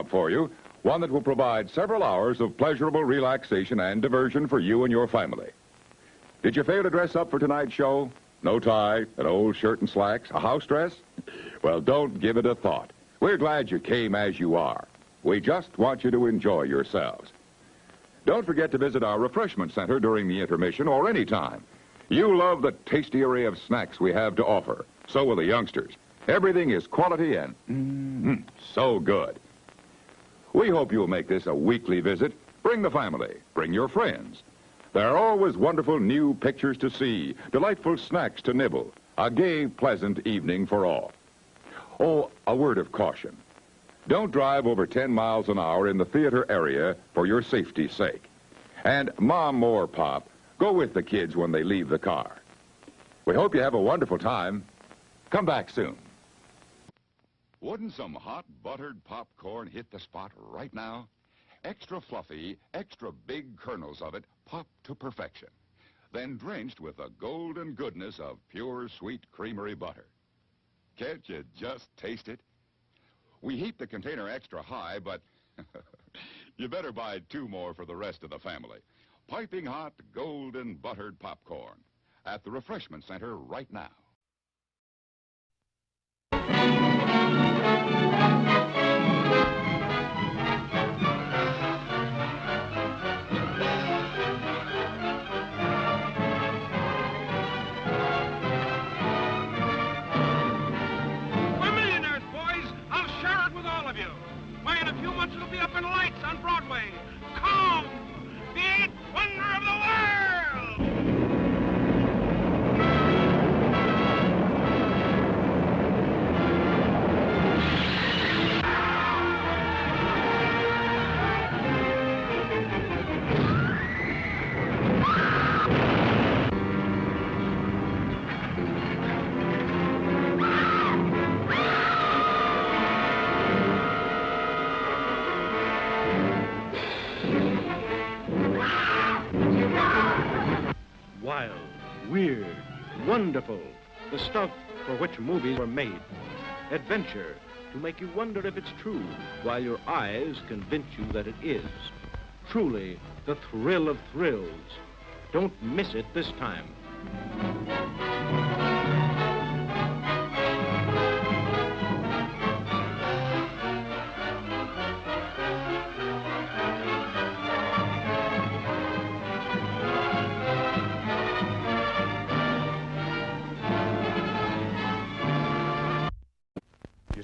up for you, one that will provide several hours of pleasurable relaxation and diversion for you and your family. Did you fail to dress up for tonight's show? No tie, an old shirt and slacks, a house dress? Well, don't give it a thought. We're glad you came as you are. We just want you to enjoy yourselves. Don't forget to visit our refreshment center during the intermission or any time. You love the tasty array of snacks we have to offer. So will the youngsters. Everything is quality and so good. We hope you'll make this a weekly visit. Bring the family. Bring your friends. There are always wonderful new pictures to see, delightful snacks to nibble, a gay, pleasant evening for all. Oh, a word of caution. Don't drive over 10 miles an hour in the theater area for your safety's sake. And Mom or Pop, go with the kids when they leave the car. We hope you have a wonderful time. Come back soon. Wouldn't some hot buttered popcorn hit the spot right now? Extra fluffy, extra big kernels of it pop to perfection. Then drenched with the golden goodness of pure sweet creamery butter. Can't you just taste it? We heat the container extra high, but you better buy 2 more for the rest of the family. Piping hot, golden buttered popcorn at the refreshment center right now. It'll be up in lights on Broadway. Come! The 8th wonder of the world! Wild, weird, wonderful, the stuff for which movies were made. Adventure, to make you wonder if it's true, while your eyes convince you that it is. Truly, the thrill of thrills. Don't miss it this time.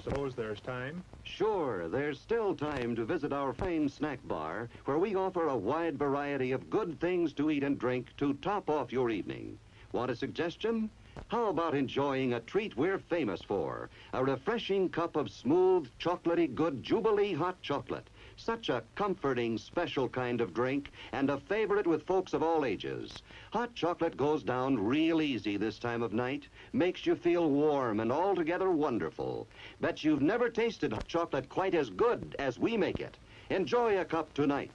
Suppose there's time? Sure, there's still time to visit our famed snack bar, where we offer a wide variety of good things to eat and drink to top off your evening. Want a suggestion? How about enjoying a treat we're famous for? A refreshing cup of smooth, chocolatey good Jubilee hot chocolate. Such a comforting, special kind of drink, and a favorite with folks of all ages. Hot chocolate goes down real easy this time of night, makes you feel warm and altogether wonderful. Bet you've never tasted hot chocolate quite as good as we make it. Enjoy a cup tonight.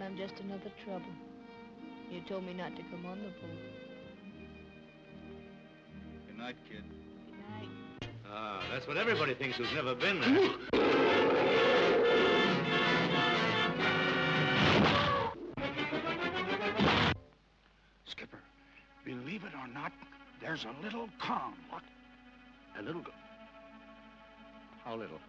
I'm just another trouble. You told me not to come on the boat. Good night, kid. Good night. Ah, that's what everybody thinks who's never been there. Skipper, believe it or not, there's a little calm. What? A little... How little?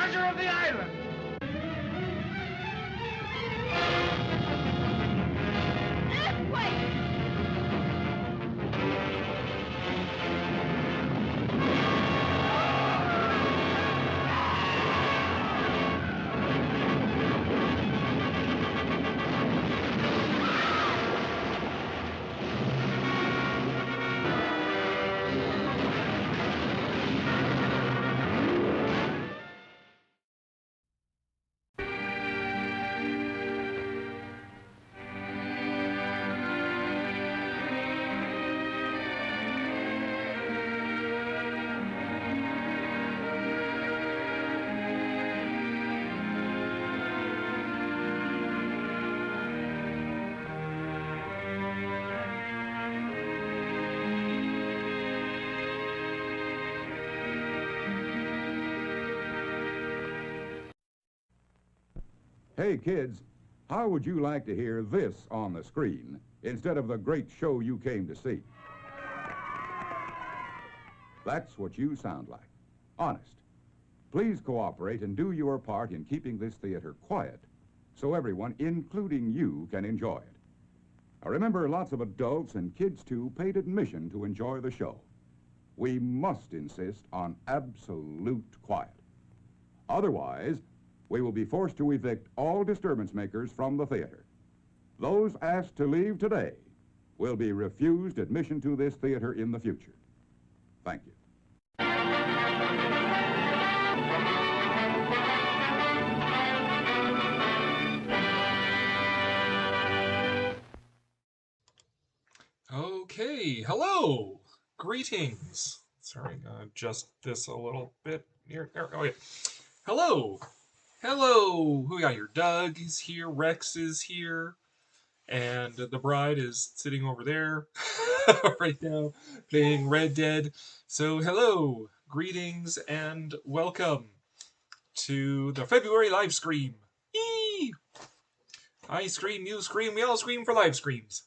treasure of the island. Hey, kids, how would you like to hear this on the screen instead of the great show you came to see? That's what you sound like. Honest. Please cooperate and do your part in keeping this theater quiet so everyone, including you, can enjoy it. Now remember, lots of adults and kids, too, paid admission to enjoy the show. We must insist on absolute quiet. Otherwise, we will be forced to evict all disturbance makers from the theater. Those asked to leave today will be refused admission to this theater in the future. Thank you. Okay, hello, greetings. Sorry, adjust this a little bit here. Okay, hello, hello. Who we got here? Doug is here. Rex is here, and the bride is sitting over there right now, playing Red Dead. So, hello, greetings, and welcome to the February Livescream. Eee! I scream, you scream, we all scream for Livescreams.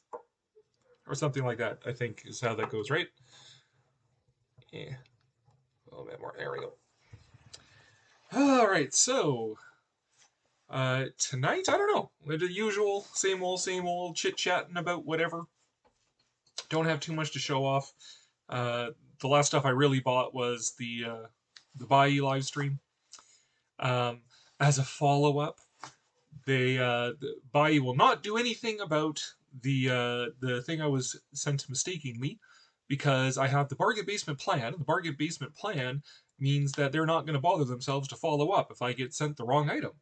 Or something like that, I think, is how that goes, right? Yeah. A little bit more. There we go. Alright, so... tonight, I don't know. The usual, same old chit-chatting about whatever. Don't have too much to show off. The last stuff I really bought was the Bayou live stream. As a follow-up, the Bayou will not do anything about the thing I was sent mistakenly, because I have the bargain basement plan. The bargain basement plan means that they're not going to bother themselves to follow up if I get sent the wrong item.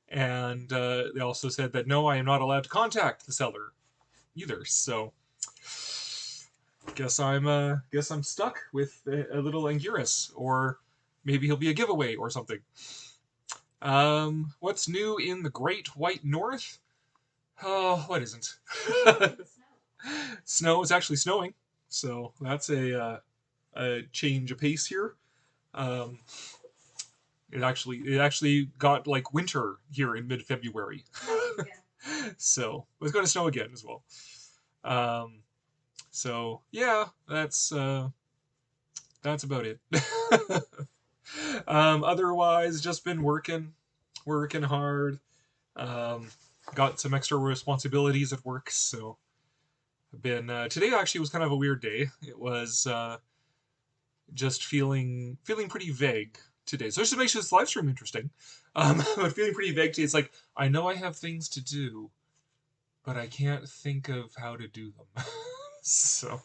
And they also said that no, I am not allowed to contact the seller either. So guess I'm stuck with a little Anguirus, or maybe he'll be a giveaway or something. What's new in the Great White North? Oh, what isn't? Snow. It's actually snowing, so that's a change of pace here. It actually got like winter here in mid-February. So it's going to snow again as well. So yeah, that's about it. Otherwise, just been working hard. Got some extra responsibilities at work, so I've been today actually was kind of a weird day. It was just feeling pretty vague today. So just to make sure this live stream interesting, I'm feeling pretty vague today. It's like, I know I have things to do, but I can't think of how to do them. so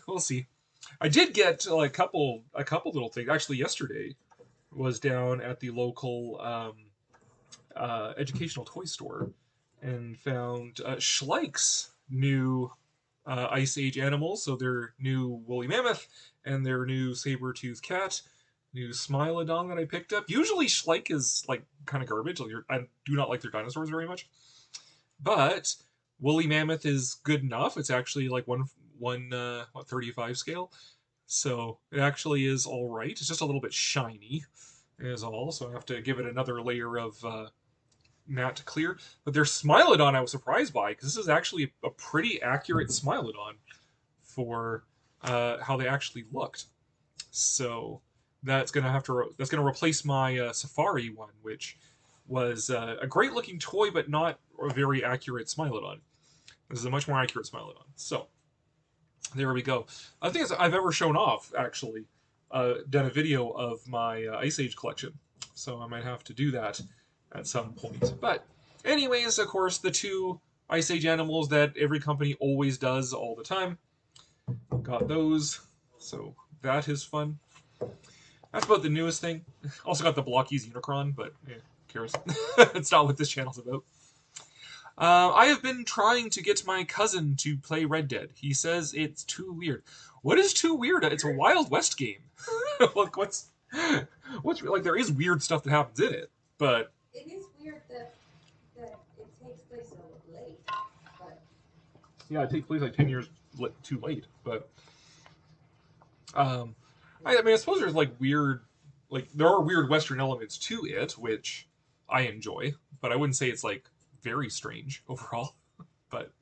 we'll see. I did get a couple little things. Actually, yesterday was down at the local educational toy store and found Schleik's new Ice Age animals. So their new woolly mammoth and their new saber-toothed cat, new Smilodon that I picked up. Usually Schleik is like kind of garbage. I do not like their dinosaurs very much, but woolly mammoth is good enough. It's actually like 1/35 scale, so it actually is all right. It's just a little bit shiny, is all. So I have to give it another layer of matte clear. But their Smilodon I was surprised by, because this is actually a pretty accurate Smilodon for how they actually looked. So that's gonna replace my Safari one, which was a great looking toy, but not a very accurate Smilodon. This is a much more accurate Smilodon. So there we go. I think I've ever shown off, actually, done a video of my Ice Age collection. So I might have to do that at some point. But anyways, of course, the two Ice Age animals that every company always does all the time. Got those. So that is fun. That's about the newest thing. Also got the Blockies Unicron, but who cares? It's not what this channel's about. I have been trying to get my cousin to play Red Dead. He says it's too weird. What is too weird? It's a Wild West game. Like what's like, there is weird stuff that happens in it, but it is weird that it takes place so late. But yeah, it takes place like 10 years too late. But I mean, I suppose there's like weird, like there are weird Western elements to it, which I enjoy, but I wouldn't say it's like very strange overall. But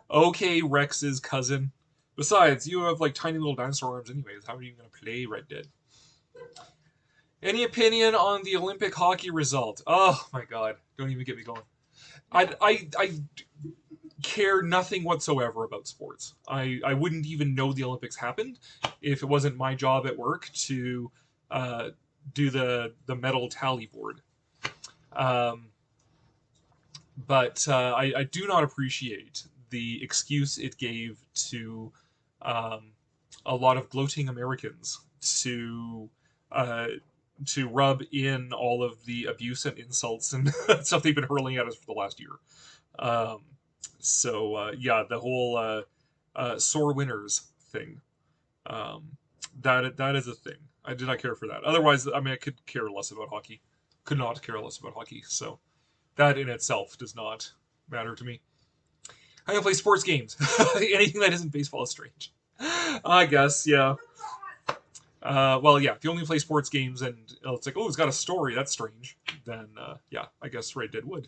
okay, Rex's cousin. Besides, you have like tiny little dinosaur arms anyways. How are you going to play Red Dead? Any opinion on the Olympic hockey result? Oh my god, don't even get me going. I care nothing whatsoever about sports. I wouldn't even know the Olympics happened if it wasn't my job at work to do the medal tally board. But I do not appreciate the excuse it gave to a lot of gloating Americans to rub in all of the abuse and insults and stuff they've been hurling at us for the last year. Yeah, the whole sore winners thing. That is a thing. I did not care for that. Otherwise, I mean, I could care less about hockey. Could not care less about hockey. So that in itself does not matter to me. I don't play sports games. Anything that isn't baseball is strange. I guess, yeah. Well, yeah, if you only play sports games and it's like, oh, it's got a story, that's strange, then, yeah, I guess Red Dead would.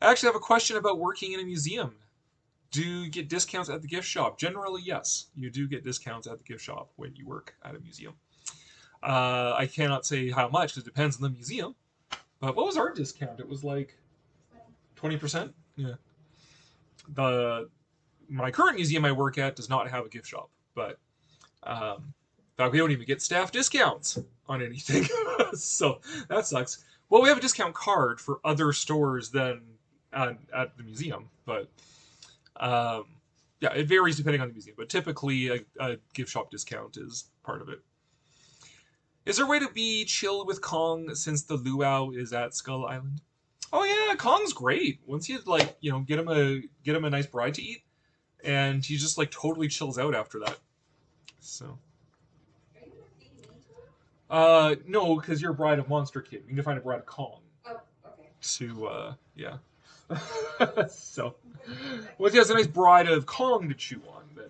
I actually have a question about working in a museum. Do you get discounts at the gift shop? Generally, yes. You do get discounts at the gift shop when you work at a museum. I cannot say how much, because it depends on the museum. But what was our discount? It was like 20%? Yeah. My current museum I work at does not have a gift shop, but in fact, we don't even get staff discounts on anything. So that sucks. Well, we have a discount card for other stores than at the museum, but yeah, it varies depending on the museum. But typically, a gift shop discount is part of it. Is there a way to be chill with Kong since the Luau is at Skull Island? Oh yeah, Kong's great. Once you like, get him a nice bride to eat, and he just like totally chills out after that. So. No, because you're a bride of Monster Kid. You need to find a bride of Kong. Oh, okay. To, yeah. So, once he has a nice bride of Kong to chew on, then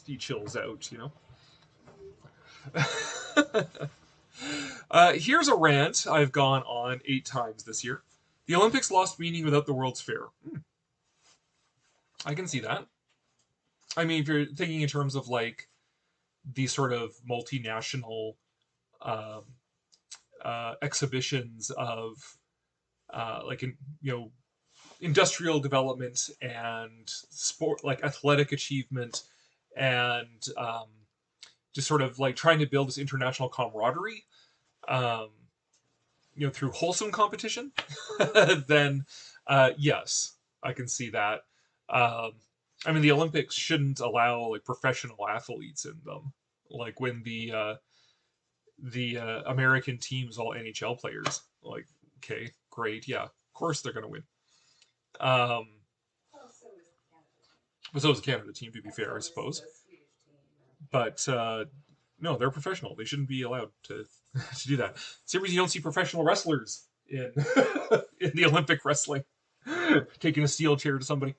he chills out, Here's a rant I've gone on 8 times this year. The Olympics lost meaning without the World's Fair. I can see that. I mean, if you're thinking in terms of like these sort of multinational exhibitions of industrial development and sport, like athletic achievement, and just sort of like trying to build this international camaraderie, through wholesome competition, then yes, I can see that. I mean, the Olympics shouldn't allow like professional athletes in them. Like when the American teams all NHL players. Like, okay, great, yeah, of course they're gonna win. But so is the Canada team, to be fair, I suppose. But no, they're professional. They shouldn't be allowed to do that. Same reason you don't see professional wrestlers in in the Olympic wrestling, taking a steel chair to somebody.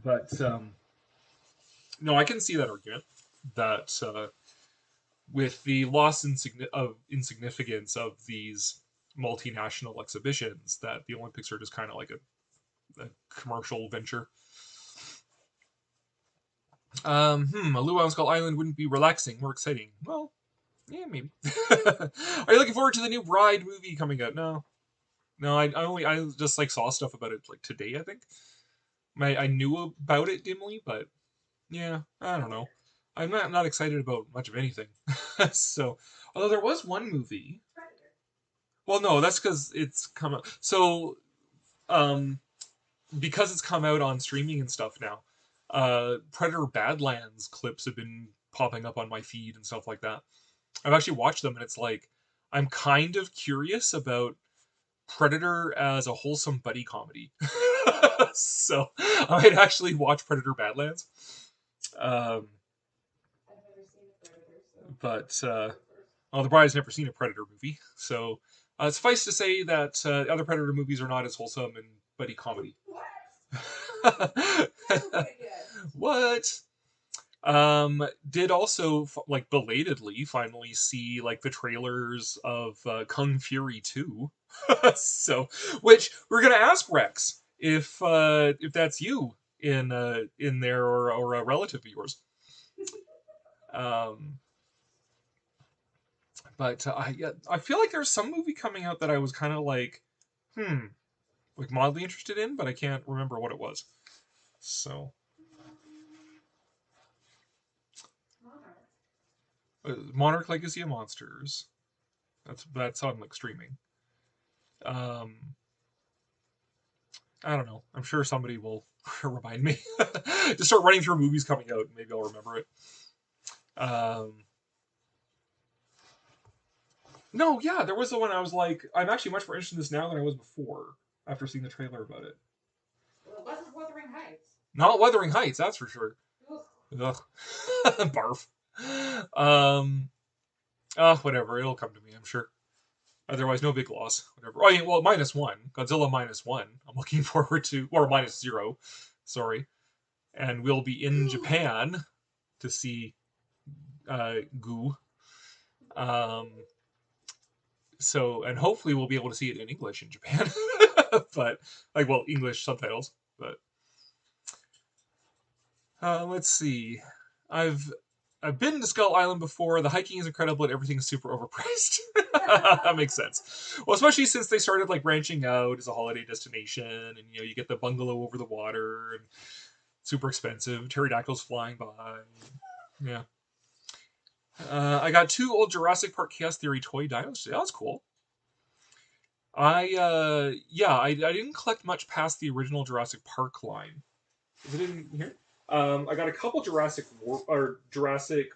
But no, I can see that argument that with the loss of insignificance of these multinational exhibitions, that the Olympics are just kind of like a commercial venture. A Luau on Skull Island wouldn't be relaxing, more exciting. Well, yeah, maybe. Are you looking forward to the new Bride movie coming out? No, I just like saw stuff about it like today. I think I knew about it dimly, but yeah, I don't know. I'm not excited about much of anything. So, although there was one movie. Well, no, that's because it's come out. So, because it's come out on streaming and stuff now, Predator Badlands clips have been popping up on my feed and stuff like that. I've actually watched them, and it's like I'm kind of curious about Predator as a wholesome buddy comedy. So I might actually watch Predator Badlands. I've never seen a Predator, so. But the bride's never seen a Predator movie, so suffice to say that other Predator movies are not as wholesome and buddy comedy. What? What? Did also like belatedly finally see like the trailers of Kung Fury 2. So, which we're gonna ask Rex if that's you in there or a relative of yours. Um, but I feel like there's some movie coming out that I was kind of like like mildly interested in, but I can't remember what it was. So. Monarch Legacy of Monsters. That's on like streaming. Um, I don't know. I'm sure somebody will remind me. Just start running through movies coming out, and maybe I'll remember it. No, yeah, there was the one I was like, I'm actually much more interested in this now than I was before after seeing the trailer about it. Well, it wasn't Wuthering Heights. Not Wuthering Heights, that's for sure. Ugh. Barf. Whatever, it'll come to me, I'm sure. Otherwise, no big loss. Whatever. I mean, well, -1. Godzilla -1. I'm looking forward to, or -0. Sorry. And we'll be in Japan to see Goo. So, and hopefully we'll be able to see it in English in Japan. But, like, well, English subtitles. But, let's see. I've been to Skull Island before. The hiking is incredible, and everything is super overpriced. That makes sense. Well, especially since they started like branching out as a holiday destination, and you get the bungalow over the water, and super expensive. Pterodactyls flying by. Yeah. I got 2 old Jurassic Park Chaos Theory toy dinos. That was cool. I didn't collect much past the original Jurassic Park line. Is it in here? I got a couple Jurassic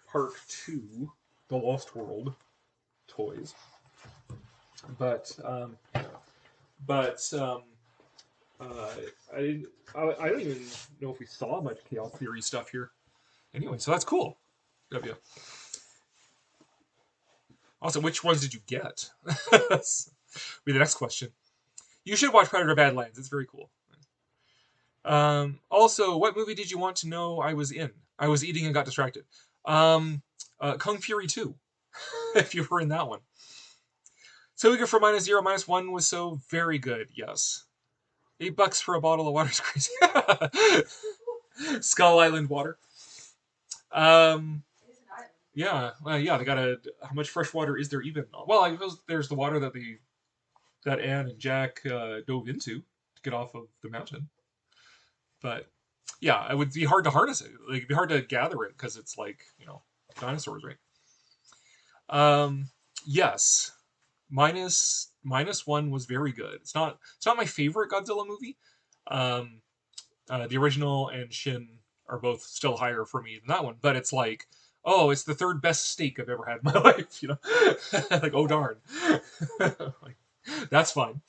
Park 2, The Lost World toys, but I don't even know if we saw much Chaos Theory stuff here. Anyway, so that's cool. W. Also, which ones did you get? Be the next question. You should watch Predator Badlands. It's very cool. Also, what movie did you want to know I was in? I was eating and got distracted. Kung Fury 2, if you were in that one. So we go for -0, -1 was so very good, yes. $8 for a bottle of water is crazy. Skull Island water. Yeah, they got how much fresh water is there even? Well, I suppose there's the water that Anne and Jack dove into to get off of the mountain. But yeah, it would be hard to harness it. Like, it'd be hard to gather it because it's like, dinosaurs, right? Yes. -1 was very good. It's not my favorite Godzilla movie. The original and Shin are both still higher for me than that one, but it's like, oh, it's the 3rd best steak I've ever had in my life, like, oh darn. Like, that's fine.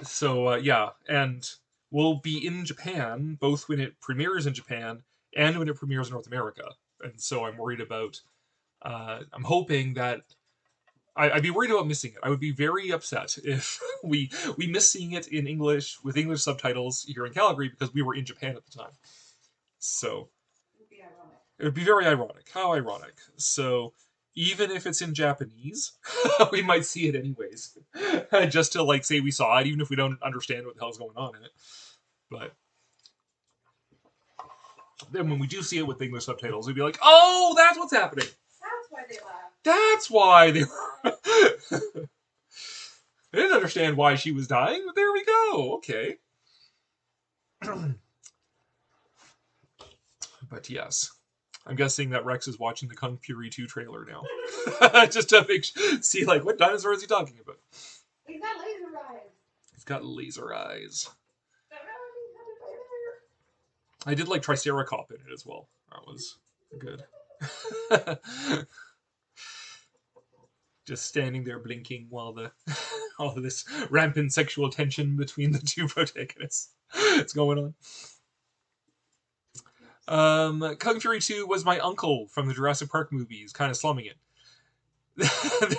So yeah, and we'll be in Japan both when it premieres in Japan and when it premieres in North America. And so I'm worried about. I'm hoping that I'd be worried about missing it. I would be very upset if we miss seeing it in English with English subtitles here in Calgary because we were in Japan at the time. So it would be very ironic. How ironic. So even if it's in Japanese, we might see it anyways. Just to like say we saw it, even if we don't understand what the hell's going on in it. But then when we do see it with English subtitles, we'd be like, oh, that's what's happening. That's why they laughed. That's why they were. I didn't understand why she was dying, but there we go. Okay. But yes. I'm guessing that Rex is watching the Kung Fury 2 trailer now. Just to see, like, what dinosaur is he talking about? He's got laser eyes. He's got laser eyes. I did like Triceracop in it as well. That was good. Just standing there blinking while all of this rampant sexual tension between the 2 protagonists is going on. Kung Fury 2 was my uncle from the Jurassic Park movies, kind of slumming it.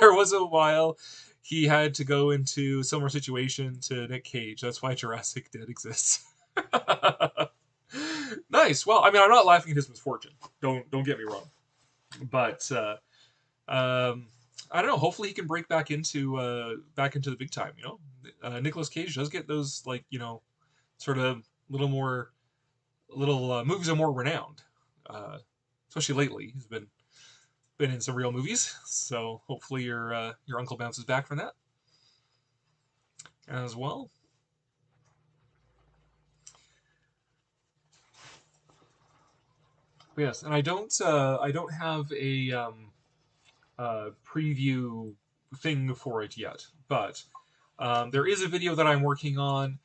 There was a while he had to go into a similar situation to Nick Cage. That's why Jurassic Dead exists. Nice. Well, I mean, I'm not laughing at his misfortune. Don't get me wrong. But I don't know. Hopefully, he can break back into the big time. You know, Nicolas Cage does get those, like, you know, sort of little movies are more renowned, especially lately. He's been in some real movies. So hopefully your uncle bounces back from that as well. Yes, and I don't have a preview thing for it yet, but there is a video that I'm working on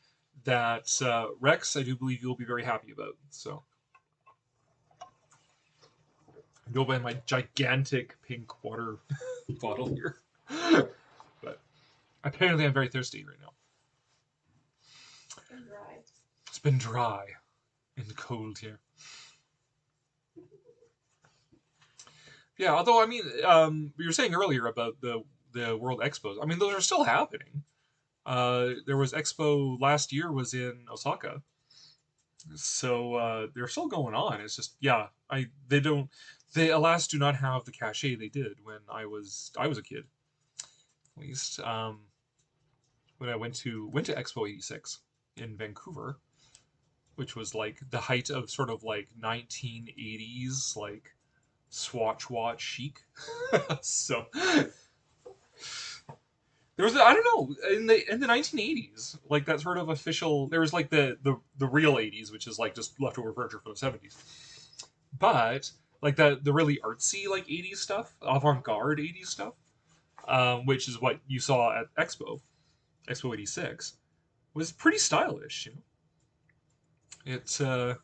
that Rex, I do believe you'll be very happy about. So go by my gigantic pink water bottle here, but apparently I'm very thirsty right now. It's been dry and cold here. Yeah, although, I mean, you were saying earlier about the World Expos. I mean, those are still happening. There was Expo last year was in Osaka, so they're still going on. It's just, yeah, they alas do not have the cachet they did when I was a kid. At least when I went to Expo '86 in Vancouver, which was like the height of sort of like 1980s like Swatch watch chic. So there was I don't know in the 1980s, like that sort of official. There was like the real 80s, which is like just leftover furniture from the 70s. But like the really artsy like 80s stuff, avant-garde 80s stuff, which is what you saw at Expo '86, was pretty stylish. You know,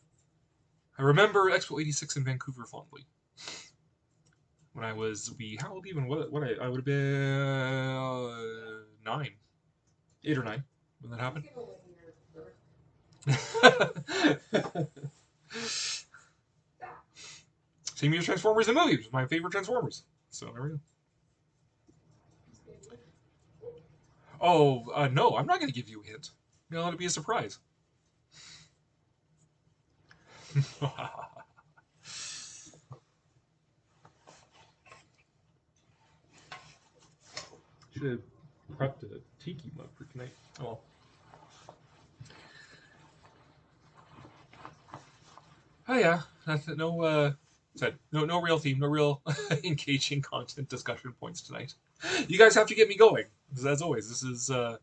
I remember Expo '86 in Vancouver fondly. When I was how old even? What I would have been 9, 8 or 9 when that happened. Same year as Transformers the movie, which was my favorite Transformers. So there we go. Oh no, I'm not going to give you a hint. You'll let it be a surprise. Should have prepped a tiki mug for tonight. Oh well. Oh yeah, no real theme, no real engaging content discussion points tonight. You guys have to get me going, because as always, this is a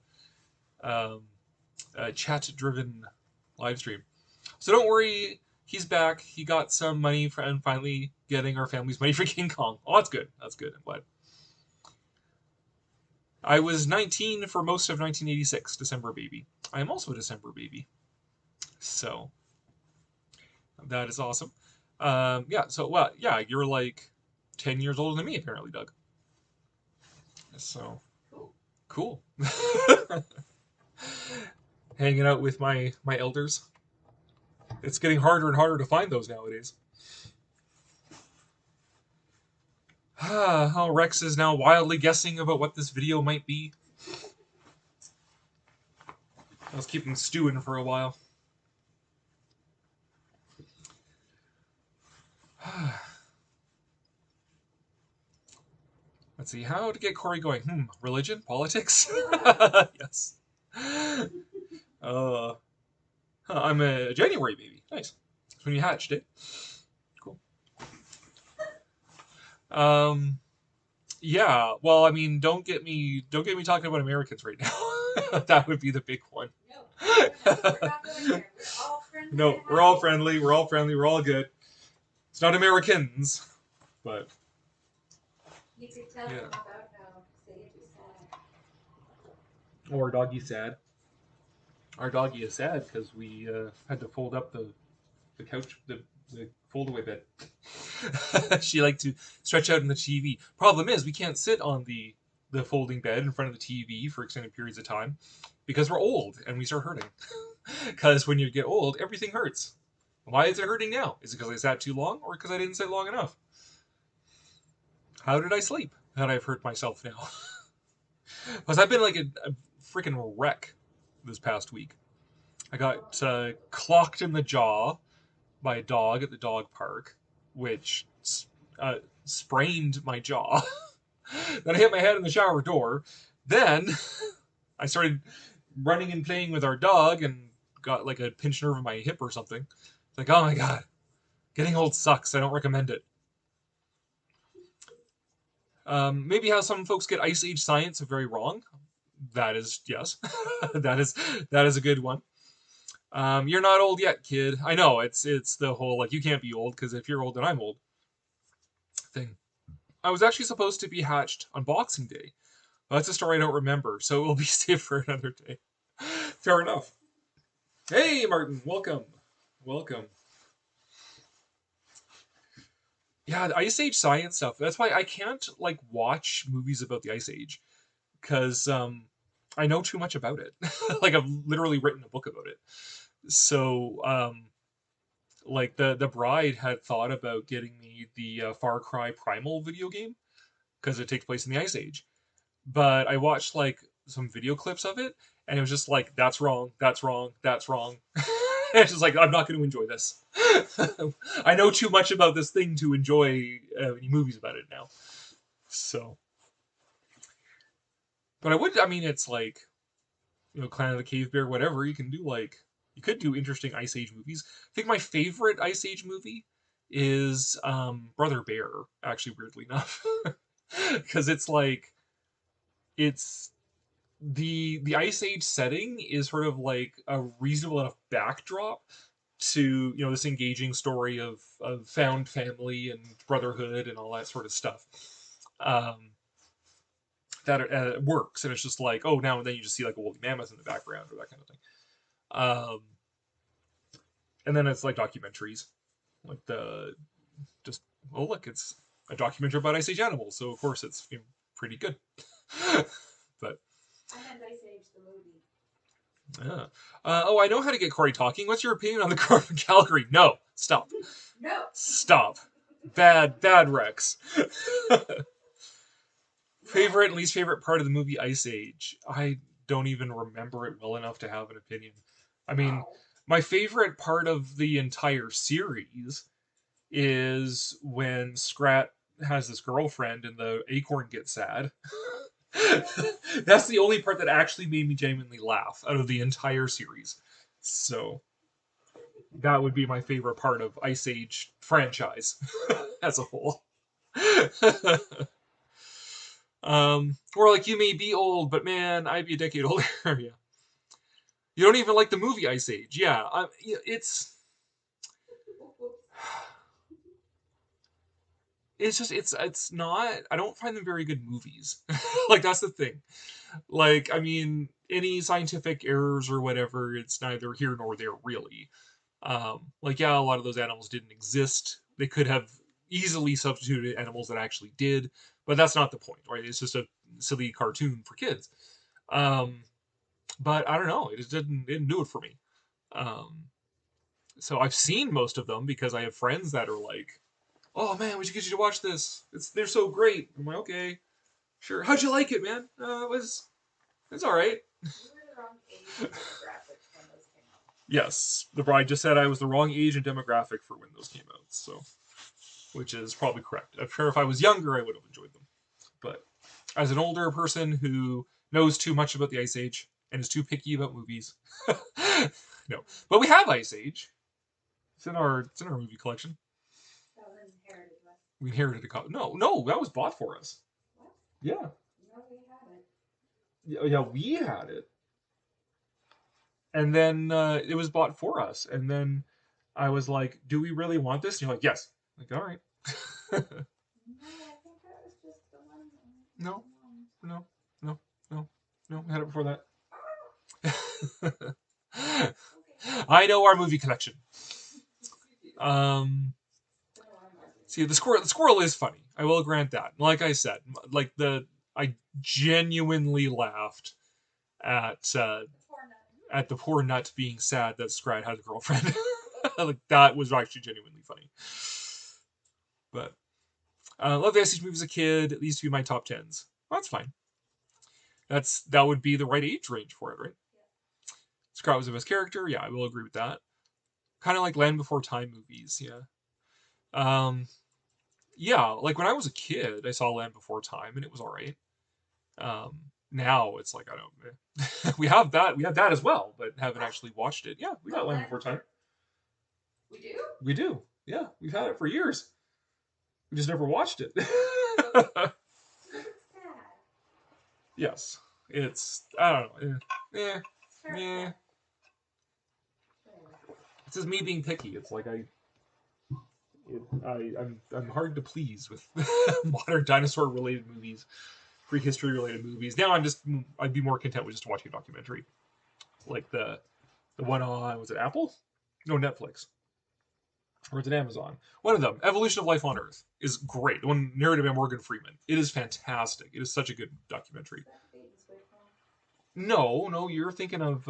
chat-driven live stream. So don't worry, he's back. He got some money and finally getting our family's money for King Kong. Oh, that's good. That's good. I'm glad. I was 19 for most of 1986, December baby. I am also a December baby. So that is awesome. Yeah, so, well, yeah, you're like 10 years older than me, apparently, Doug. So, cool. Hanging out with my elders. It's getting harder and harder to find those nowadays. How Rex is now wildly guessing about what this video might be. Let's keep him stewing for a while. Let's see, how to get Cory going. Religion? Politics? Yes. I'm a January baby. Nice. That's when you hatched it. Cool. Yeah, well, I mean, don't get me talking about Americans right now. That would be the big one. No, we're not going there. We're all friendly. No, we're all friendly. We're all friendly. We're all good. It's not Americans, but You could tell them about how Sage is sad. or doggy sad. Our doggy is sad because we had to fold up the couch, the fold-away bed. She liked to stretch out in the TV. Problem is, we can't sit on the folding bed in front of the TV for extended periods of time because we're old and we start hurting. Because when you get old, everything hurts. Why is it hurting now? Is it because I sat too long or because I didn't sit long enough? How did I sleep that I've hurt myself now? Because I've been like a freaking wreck this past week. I got clocked in the jaw by a dog at the dog park, which sprained my jaw. Then I hit my head in the shower door. Then I started running and playing with our dog and got like a pinched nerve in my hip or something. It's like, oh my god, getting old sucks. I don't recommend it. Maybe how some folks get Ice Age science very wrong. That is, yes, that is a good one. You're not old yet, kid. I know it's the whole like you can't be old because if you're old then I'm old thing. I was actually supposed to be hatched on Boxing Day. Well, that's a story I don't remember, so it will be saved for another day. Fair enough. Hey, Martin, welcome. Welcome. Yeah, the Ice Age science stuff. That's why I can't like watch movies about the Ice Age because I know too much about it. Like I've literally written a book about it. So like the bride had thought about getting me the Far Cry Primal video game because it takes place in the Ice Age. But I watched like some video clips of it, and it was just like, that's wrong, that's wrong, that's wrong. It's just like, I'm not going to enjoy this. I know too much about this thing to enjoy any movies about it now. So, but I mean, it's like, Clan of the Cave Bear, whatever. You could do interesting Ice Age movies. I think my favorite Ice Age movie is Brother Bear, actually, weirdly enough. Because it's like, it's the Ice Age setting is sort of like a reasonable enough backdrop to this engaging story of found family and brotherhood and all that sort of stuff. That works, and it's just like, oh, now and then you just see like a woolly mammoth in the background or that kind of thing. And then it's like documentaries, like look, it's a documentary about Ice Age animals, so of course it's pretty good. But I had Ice Age the movie. Yeah. I know how to get Cory talking. What's your opinion on the Cory from Calgary? No. Stop. No. Stop. Bad Rex. Favorite and least favorite part of the movie Ice Age? I don't even remember it well enough to have an opinion. I mean, my favorite part of the entire series is when Scrat has this girlfriend and the acorn gets sad. That's the only part that actually made me genuinely laugh out of the entire series. So that would be my favorite part of Ice Age franchise as a whole. Or like, you may be old, but man, I'd be a decade older. Yeah. You don't even like the movie Ice Age. Yeah, it's not, I don't find them very good movies. Like, that's the thing. Like, I mean, any scientific errors or whatever, it's neither here nor there, really. Like, yeah, a lot of those animals didn't exist. They could have easily substituted animals that actually did, but that's not the point, right? It's just a silly cartoon for kids. But I don't know, it just didn't do it for me. So I've seen most of them because I have friends that are like, oh man, we should get you to watch this. They're so great. I'm like, okay, sure. How'd you like it, man? It's all right. You were the wrong age and demographic when those came out. Yes, the bride just said I was the wrong age and demographic for when those came out. So, which is probably correct. I'm sure if I was younger, I would have enjoyed them. But as an older person who knows too much about the Ice Age and is too picky about movies, no. But we have Ice Age. It's in our movie collection. That was inherited, right? We inherited a copy. No, that was bought for us. What? Yeah. No, we had it. Yeah, we had it. And then it was bought for us. And then I was like, do we really want this? And you're like, yes. I'm like, all right. No, I think that was just the one. No. I had it before that. I know our movie collection. See, the squirrel is funny. I will grant that. Like I said, like I genuinely laughed at the poor nut being sad that Scrat had a girlfriend. Like, that was actually genuinely funny. But love the Ice Age movies as a kid. It used to be my top 10s. Well, that's fine. That would be the right age range for it, right? Yeah. Scrat was the best character. Yeah, I will agree with that. Kind of like Land Before Time movies, yeah. Yeah, like when I was a kid, I saw Land Before Time, and it was all right. Now it's like I don't. We have that as well, but haven't actually watched it. Yeah, we got Land Before Time. We do? We do. Yeah, we've had it for years. We just never watched it. Yes, it's I don't know. Yeah. It's just me being picky. It's like I'm hard to please with modern dinosaur related movies, prehistory related movies. Now I'd be more content with just watching a documentary, like the one on, was it Apple? No, Netflix. Or is it Amazon? One of them. Evolution of Life on Earth is great. The one narrated by Morgan Freeman. It is fantastic. It is such a good documentary. No, you're thinking of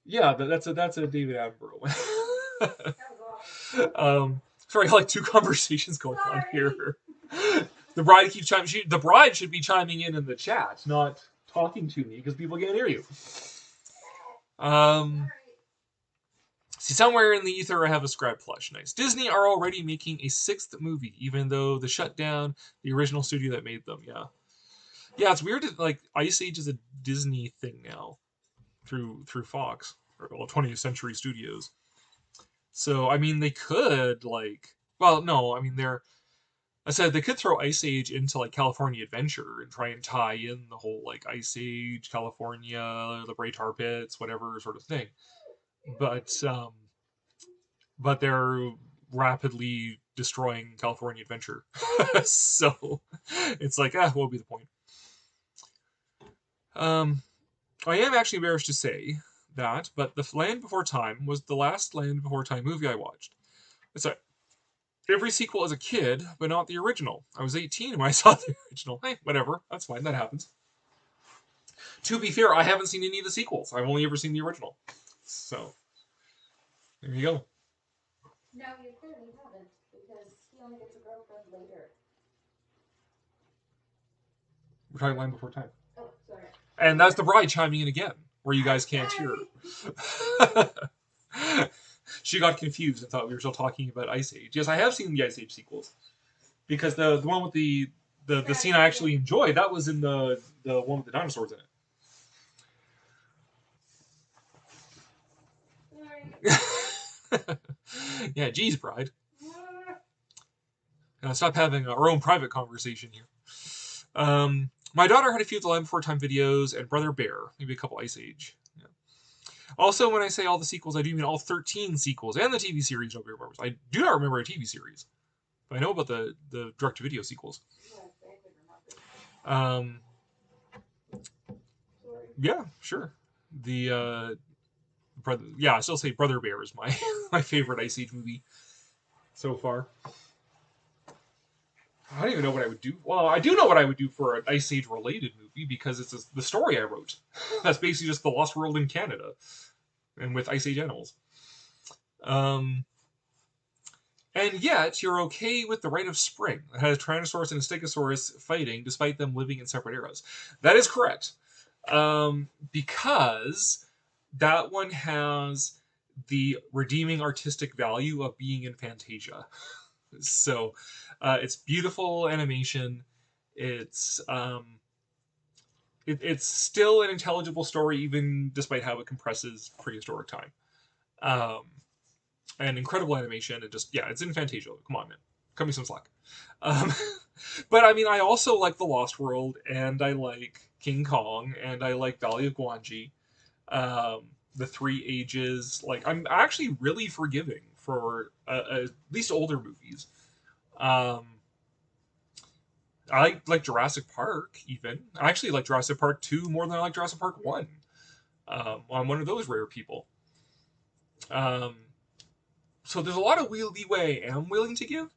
yeah, that's a David Attenborough. Sorry, I like two conversations going on here. The bride keeps chiming. The bride should be chiming in the chat, not talking to me because people can't hear you. See, somewhere in the ether I have a Scrap plush. Nice. Disney are already making a 6th movie, even though they shut down the original studio that made them. Yeah, it's weird that like Ice Age is a Disney thing now, through Fox or 20th Century Studios. So I mean, they could I said they could throw Ice Age into like California Adventure and try and tie in the whole like Ice Age, California, the Bray Tar Pits, whatever sort of thing. But they're rapidly destroying California Adventure. So it's like, what would be the point? I am actually embarrassed to say that, but The Land Before Time was the last Land Before Time movie I watched. Sorry. Every sequel as a kid, but not the original. I was 18 when I saw the original. Hey, whatever. That's fine. That happens. To be fair, I haven't seen any of the sequels. I've only ever seen the original. So, there you go. No, you clearly haven't, because he only gets a girlfriend later. We're talking Land Before Time. Oh, sorry. And that's the bride chiming in again, where you guys can't hear her. She got confused and thought we were still talking about Ice Age. Yes, I have seen the Ice Age sequels. Because the one with the scene I actually enjoyed, that was in the one with the dinosaurs in it. Yeah, geez, bride. Stop having our own private conversation here. My daughter had a few of the Land Before Time videos, and Brother Bear, maybe a couple Ice Age. Yeah. Also, when I say all the sequels, I do mean all 13 sequels and the TV series nobody remembers. I do not remember a TV series, but I know about the direct-to-video sequels. Yeah, sure. I still say Brother Bear is my my favorite Ice Age movie so far. I don't even know what I would do. Well, I do know what I would do for an Ice Age related movie because it's the story I wrote. That's basically just the Lost World in Canada, and with Ice Age animals. And yet you're okay with the Rite of Spring that has Tyrannosaurus and a Stegosaurus fighting despite them living in separate eras. That is correct, because that one has the redeeming artistic value of being in Fantasia. So it's beautiful animation. It's still an intelligible story, even despite how it compresses prehistoric time. And incredible animation, and just it's in Fantasia. Come on, man, cut me some slack. But I mean, I also like The Lost World, and I like King Kong, and I like Valley of Gwangi, The Three Ages. Like, I'm actually really forgiving for at least older movies. I like Jurassic Park, even. I actually like Jurassic Park 2 more than I like Jurassic Park 1. I'm one of those rare people. So there's a lot of leeway I am willing to give,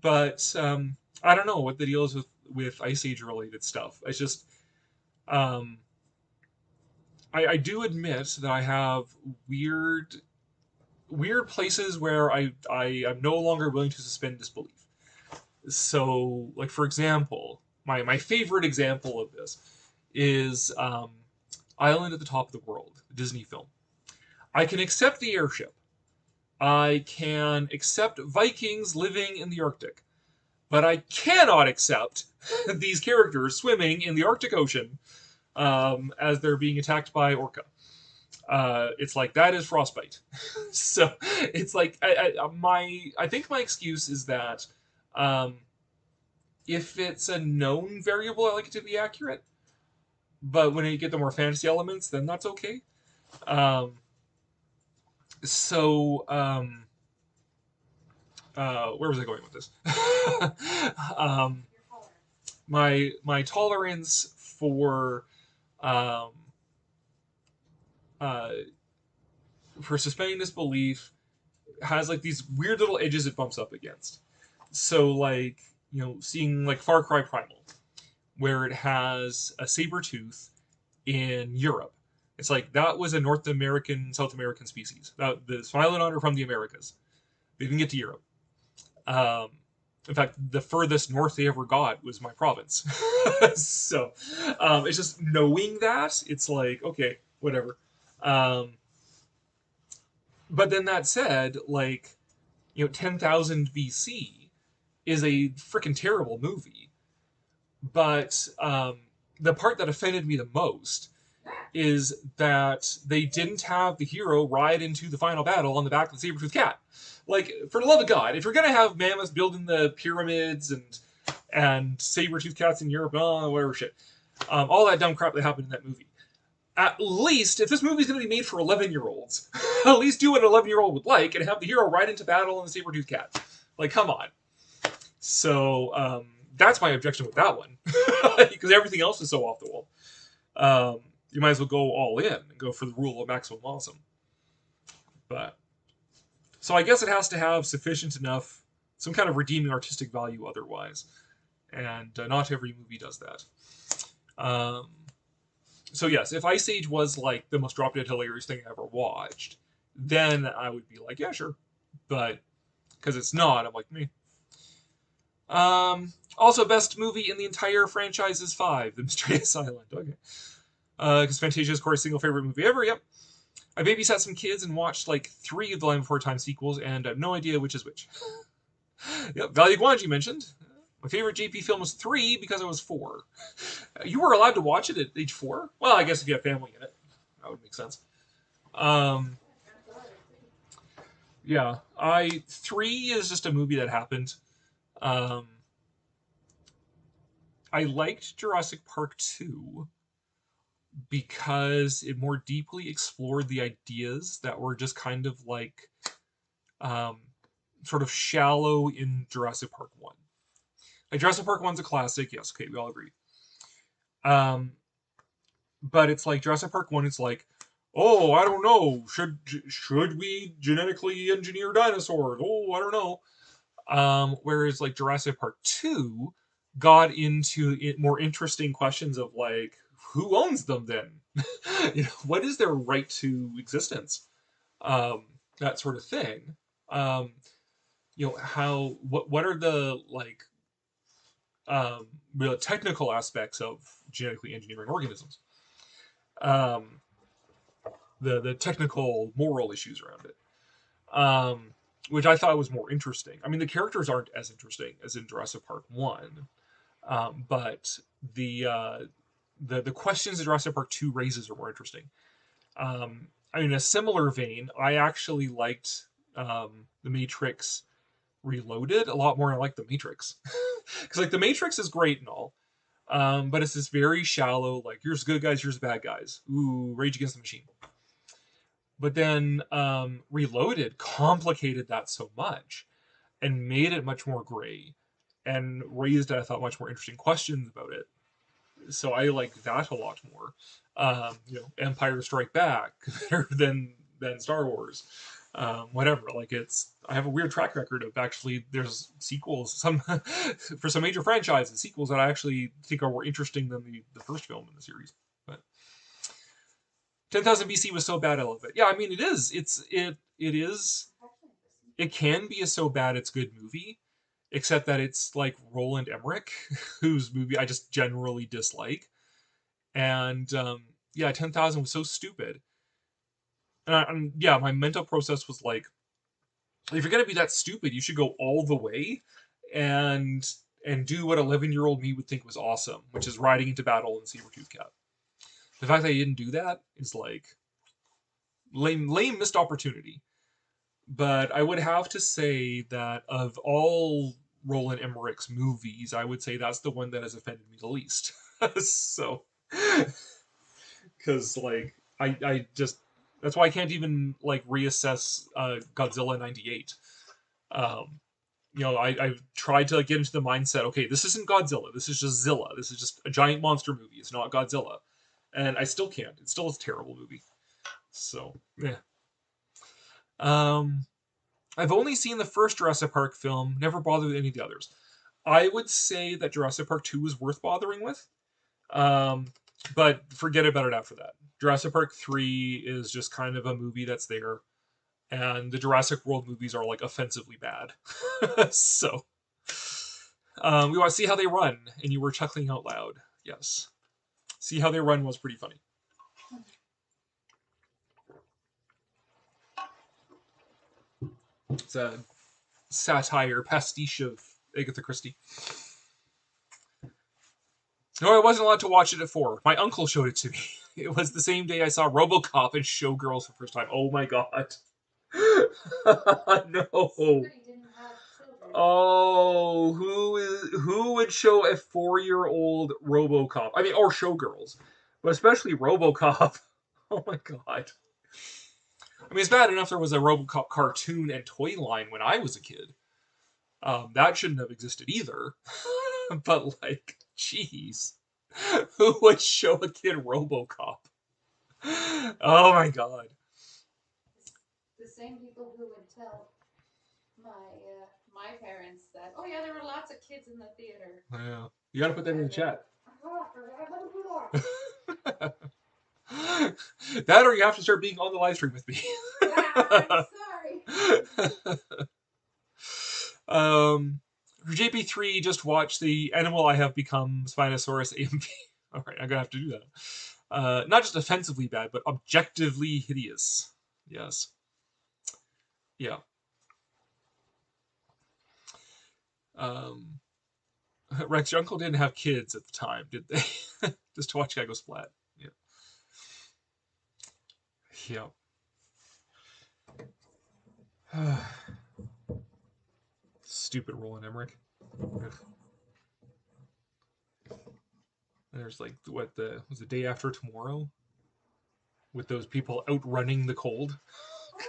but I don't know what the deal is with Ice Age related stuff. It's just I do admit that I have weird places where I am no longer willing to suspend disbelief. So, like, for example, my favorite example of this is Island at the Top of the World, the Disney film. I can accept the airship. I can accept Vikings living in the Arctic. But I cannot accept these characters swimming in the Arctic Ocean as they're being attacked by orca. It's like, that is frostbite. So it's like, I think my excuse is that if it's a known variable, I like it to be accurate. But when you get the more fantasy elements, then that's okay. Where was I going with this? My tolerance for suspending disbelief has like these weird little edges it bumps up against. So like, seeing like Far Cry Primal, where it has a saber tooth in Europe. It's like, that was a North American, South American species. The Smilodon are from the Americas. They didn't get to Europe. In fact, the furthest north they ever got was my province. So it's just knowing that, it's like, okay, whatever. But then that said, like, 10,000 BC is a freaking terrible movie. But the part that offended me the most is that they didn't have the hero ride into the final battle on the back of the saber-toothed cat. Like, for the love of God, if you're gonna have mammoths building the pyramids and saber-toothed cats in Europe and all whatever shit, all that dumb crap that happened in that movie, at least, if this movie's gonna be made for 11-year-olds, at least do what an 11-year-old would like and have the hero ride into battle on the saber-toothed cat. Like, come on. So, that's my objection with that one. Because everything else is so off the wall. You might as well go all in and go for the rule of maximum awesome. But, so I guess it has to have sufficient enough, some kind of redeeming artistic value otherwise. And not every movie does that. So yes, if Ice Age was like the most drop-dead hilarious thing I ever watched, then I would be like, yeah, sure. But, because it's not, I'm like, me. Also, best movie in the entire franchise is 5, The Mysterious Island. Okay. Because Fantasia is Cory's single favorite movie ever, yep. I babysat some kids and watched like 3 of the Land Before Time sequels, and I have no idea which is which. Yep, Valley of Guanji mentioned. My favorite JP film was 3 because I was 4. You were allowed to watch it at age 4? Well, I guess if you have family in it. That would make sense. Yeah, 3 is just a movie that happened. I liked Jurassic Park 2 because it more deeply explored the ideas that were just kind of like sort of shallow in Jurassic Park 1. Like, Jurassic Park 1's a classic, yes, okay, we all agree. But it's like Jurassic Park 1, it's like, oh, I don't know, should we genetically engineer dinosaurs? Oh, I don't know. Whereas like Jurassic Park 2 got into more interesting questions of like, who owns them then? What is their right to existence? That sort of thing. What are the like real technical aspects of genetically engineering organisms? The technical moral issues around it. Which I thought was more interesting. I mean, the characters aren't as interesting as in Jurassic Park 1, but the questions that Jurassic Park 2 raises are more interesting. I mean, in a similar vein, I actually liked The Matrix Reloaded a lot more than I liked The Matrix. Because, like, The Matrix is great and all, but it's this very shallow, like, here's good guys, here's bad guys. Ooh, Rage Against the Machine. But then Reloaded complicated that so much and made it much more gray and raised, I thought, much more interesting questions about it. So I like that a lot more. Empire Strike Back better than Star Wars. Whatever. Like, I have a weird track record of actually there's sequels for some major franchises, sequels that I actually think are more interesting than the first film in the series. But 10,000 BC was so bad I love it. Yeah, I mean, it is. It is. It can be a so bad it's good movie, except that it's like Roland Emmerich, whose movie I just generally dislike. And 10,000 was so stupid. And yeah, my mental process was like, if you're gonna be that stupid, you should go all the way, and do what 11-year-old me would think was awesome, which is riding into battle in Saber-Tooth Cat. The fact that I didn't do that is like lame missed opportunity. But I would have to say that of all Roland Emmerich's movies, I would say that's the one that has offended me the least. So, because like I just, that's why I can't even like reassess Godzilla '98. I've tried to get into the mindset. Okay, this isn't Godzilla. This is just Zilla. This is just a giant monster movie. It's not Godzilla, and I still can't. It's still a terrible movie. So, yeah. I've only seen the first Jurassic Park film. Never bothered with any of the others. I would say that Jurassic Park 2 is worth bothering with. But forget about it after that. Jurassic Park 3 is just kind of a movie that's there. And the Jurassic World movies are like offensively bad. So, we want to see how they run. And you were chuckling out loud. Yes. See how they run was pretty funny. It's a satire pastiche of Agatha Christie. No, I wasn't allowed to watch it at 4. My uncle showed it to me. It was the same day I saw RoboCop and Showgirls for the first time. Oh my god. No. Oh, who would show a 4-year-old RoboCop? I mean, or Showgirls, but especially RoboCop. Oh my god. I mean, it's bad enough there was a RoboCop cartoon and toy line when I was a kid. That shouldn't have existed either. But like, jeez, who would show a kid RoboCop? Oh my god. The same people who would tell my parents that, oh yeah, there were lots of kids in the theater. Yeah, you gotta put that in the chat. That, or you have to start being on the live stream with me. I'm sorry. For JP3, just watch The Animal I Have Become, Spinosaurus AMV. Alright, I'm gonna have to do that. Not just offensively bad, but objectively hideous. Yes. Yeah. Rex, your uncle didn't have kids at the time, did they? Just to watch a guy go splat. Yeah. Yeah. Stupid Roland Emmerich. Ugh. There's like, what, was the Day After Tomorrow? With those people outrunning the cold.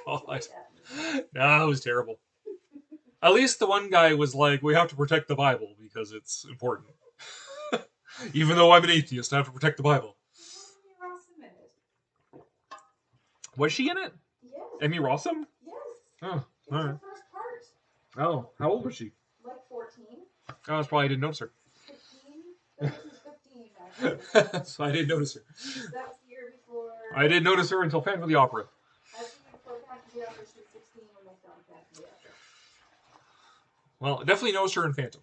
God. No, it was terrible. At least the one guy was like, we have to protect the Bible because it's important. Even though I'm an atheist, I have to protect the Bible. Was she in it? Yes. Emmy Rossum? Yes. Oh, it's all right. her first part. Oh, how old was she? Like 14. Oh, that's probably I didn't notice her. 15? She was 15 back then. So I didn't notice her. That was the year before. I didn't notice her until Phantom of the Opera. That's the year before Phantom of the Opera. She was 16 when they filmed Phantom of the Opera. Well, I definitely noticed her in Phantom.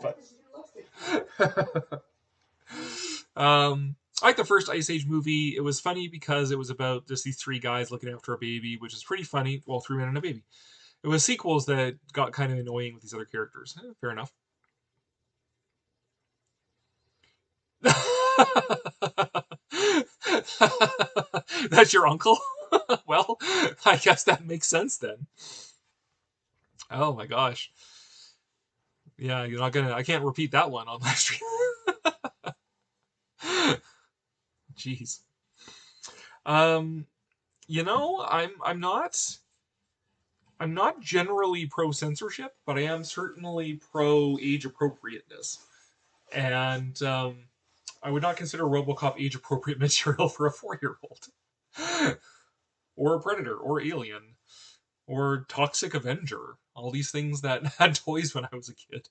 But, I like the first Ice Age movie. It was funny because it was about just these 3 guys looking after a baby, which is pretty funny. Well, 3 men and a baby. It was sequels that got kind of annoying with these other characters. Fair enough. That's your uncle? Well, I guess that makes sense then. Oh my gosh. Yeah, you're not gonna. I can't repeat that one on live stream. Jeez. You know, I'm not generally pro censorship, but I am certainly pro age appropriateness. And I would not consider RoboCop age appropriate material for a 4-year-old. Or a Predator, or Alien, or Toxic Avenger. All these things that had toys when I was a kid.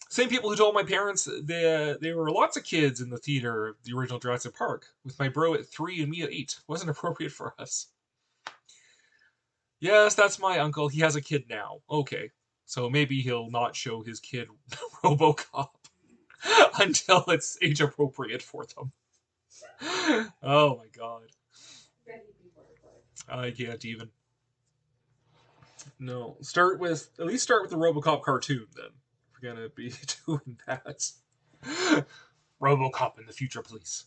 Same people who told my parents there were lots of kids in the theater of the original Jurassic Park, with my bro at 3 and me at 8. Wasn't appropriate for us. Yes, that's my uncle. He has a kid now. Okay. So maybe he'll not show his kid RoboCop until it's age appropriate for them. Oh my god. I can't even. No, at least start with the RoboCop cartoon then. If we're gonna be doing that. RoboCop and the Future Police.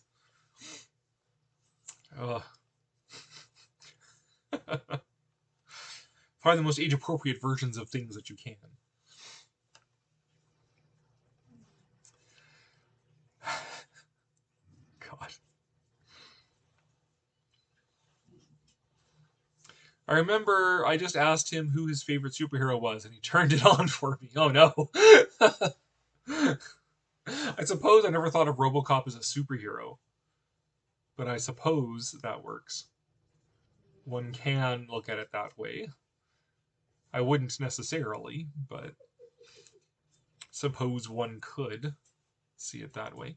Find the most age-appropriate versions of things that you can. God. I remember I just asked him who his favorite superhero was, and he turned it on for me. Oh no. I suppose I never thought of RoboCop as a superhero, but I suppose that works. One can look at it that way. I wouldn't necessarily, but suppose one could see it that way.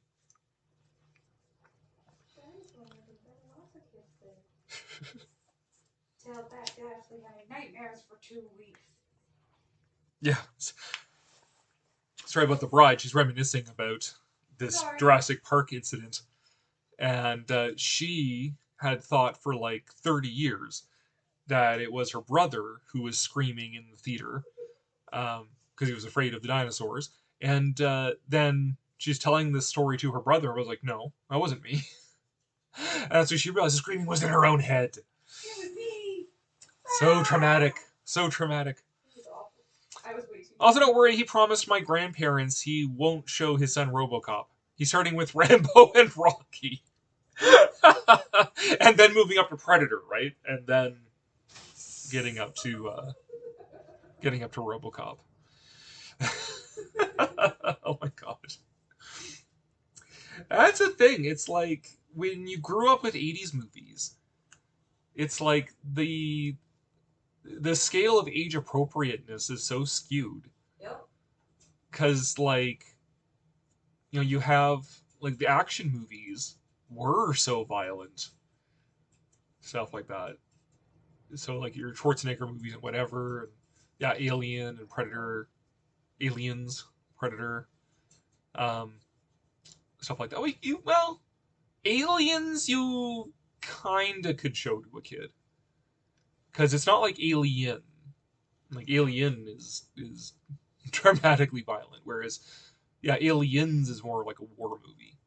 Tell that to Ashley having nightmares for 2 weeks. Yeah. Sorry about the bride. She's reminiscing about this Jurassic Park incident. And she had thought for like 30 years that it was her brother who was screaming in the theater because he was afraid of the dinosaurs. And then she's telling this story to her brother. I was like, no, that wasn't me. And that's when she realized the screaming was in her own head. It was me. So traumatic. So traumatic. It was awful. I was way too. Also, don't worry. He promised my grandparents he won't show his son RoboCop. He's starting with Rambo and Rocky. And then moving up to Predator, right? And then getting up to RoboCop. Oh my god. That's the thing. It's like when you grew up with 80s movies, it's like the scale of age appropriateness is so skewed. Yep. Cause like, you know, you have like the action movies were so violent. Stuff like that. So like your Schwarzenegger movies and whatever, and yeah, Alien and Predator, Aliens, Predator, stuff like that. Well, Aliens you kinda could show to a kid, because it's not like Alien. Like Alien is dramatically violent, whereas yeah, Aliens is more like a war movie.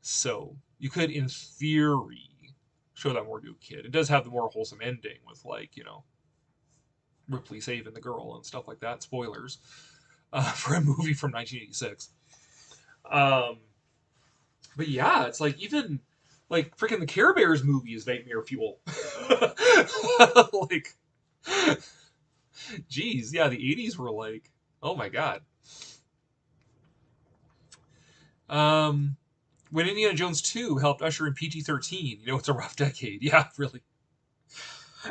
So you could, in theory, show that more to a kid. It does have the more wholesome ending with, like, you know, Ripley saving the girl and stuff like that. Spoilers for a movie from 1986. But yeah, it's like even like freaking the Care Bears movie is nightmare fuel. Like, geez, yeah, the 80s were like, oh my god. When Indiana Jones 2 helped usher in PG-13, you know, it's a rough decade. Yeah, really.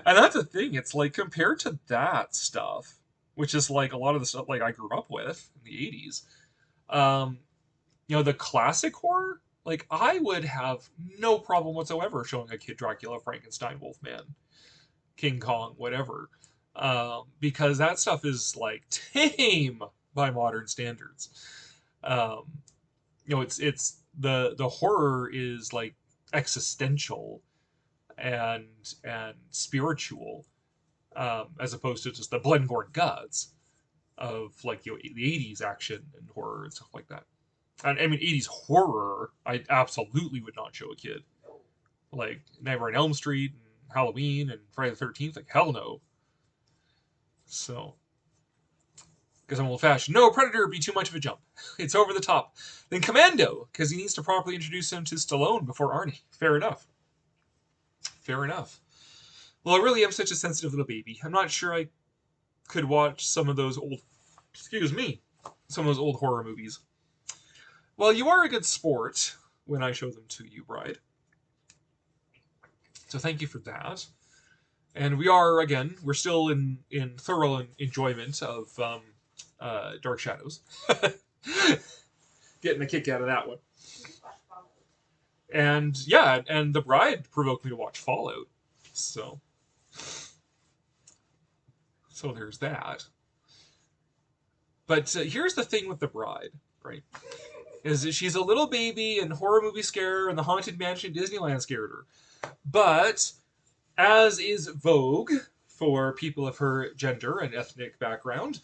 And that's the thing. It's like, compared to that stuff, which is like a lot of the stuff like I grew up with in the 80s, you know, the classic horror, like I would have no problem whatsoever showing a kid Dracula, Frankenstein, Wolfman, King Kong, whatever. Because that stuff is like tame by modern standards. You know, it's the horror is like existential and spiritual, as opposed to just the blood and gore and guts of like, you know, the 80s action and horror and stuff like that. And I mean, 80s horror, I absolutely would not show a kid. Like Nightmare on Elm Street and Halloween and Friday the 13th, like hell no. So, because I'm old-fashioned. No, Predator would be too much of a jump. It's over the top. Then Commando, because he needs to properly introduce him to Stallone before Arnie. Fair enough. Fair enough. Well, I really am such a sensitive little baby. I'm not sure I could watch some of those old horror movies. Well, you are a good sport when I show them to you, bride. So thank you for that. And we are, again, we're still in thorough enjoyment of Dark Shadows. Getting a kick out of that one. And yeah, and the bride provoked me to watch Fallout. So there's that. But here's the thing with the bride, right? Is that she's a little baby and horror movie scare her and the Haunted Mansion at Disneyland scared her. But as is vogue for people of her gender and ethnic background,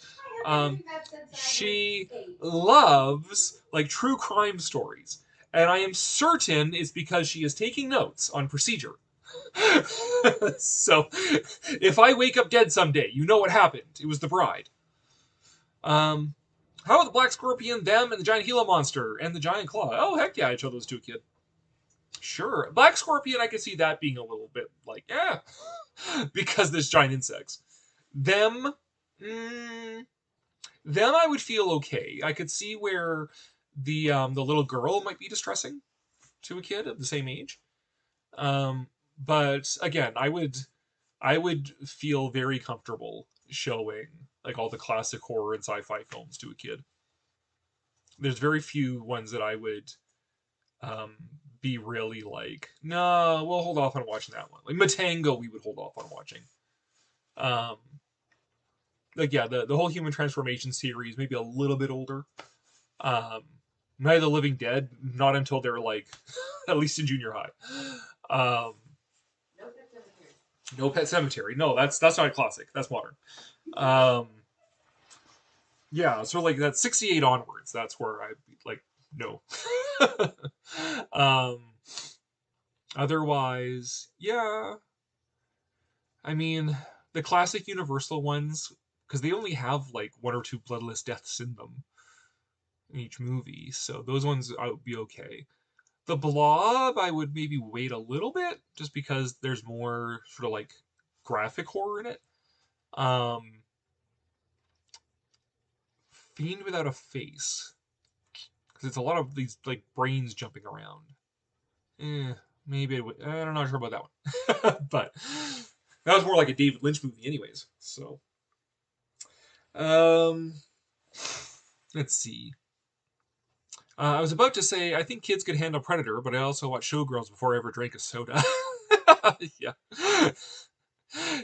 she loves like true crime stories. And I am certain it's because she is taking notes on procedure. So, if I wake up dead someday, you know what happened. It was the bride. How about the Black Scorpion, them, and the Giant Gila Monster, and the Giant Claw? Oh, heck yeah, I'd show those to a kid. Sure. Black Scorpion, I could see that being a little bit like, yeah, because there's giant insects. Them, them I would feel okay. I could see where the little girl might be distressing to a kid of the same age. But again, I would feel very comfortable showing like all the classic horror and sci-fi films to a kid. There's very few ones that I would be really like, no, we'll hold off on watching that one. Like Matango, we would hold off on watching. Like yeah, the whole Human Transformation series, maybe a little bit older. Night of the Living Dead, not until they're like at least in junior high. No Pet Cemetery. No, that's not a classic. That's modern. Yeah, so like that 68 onwards, that's where I like no. Otherwise, yeah. I mean, the classic Universal ones, because they only have like one or two bloodless deaths in them in each movie, so those ones I would be okay. The Blob, I would maybe wait a little bit, just because there's more sort of like graphic horror in it. Fiend Without a Face, because it's a lot of these like brains jumping around. Maybe I'm not sure about that one, but that was more like a David Lynch movie, anyways. So, let's see. I was about to say I think kids could handle Predator, but I also watched Showgirls before I ever drank a soda. Yeah,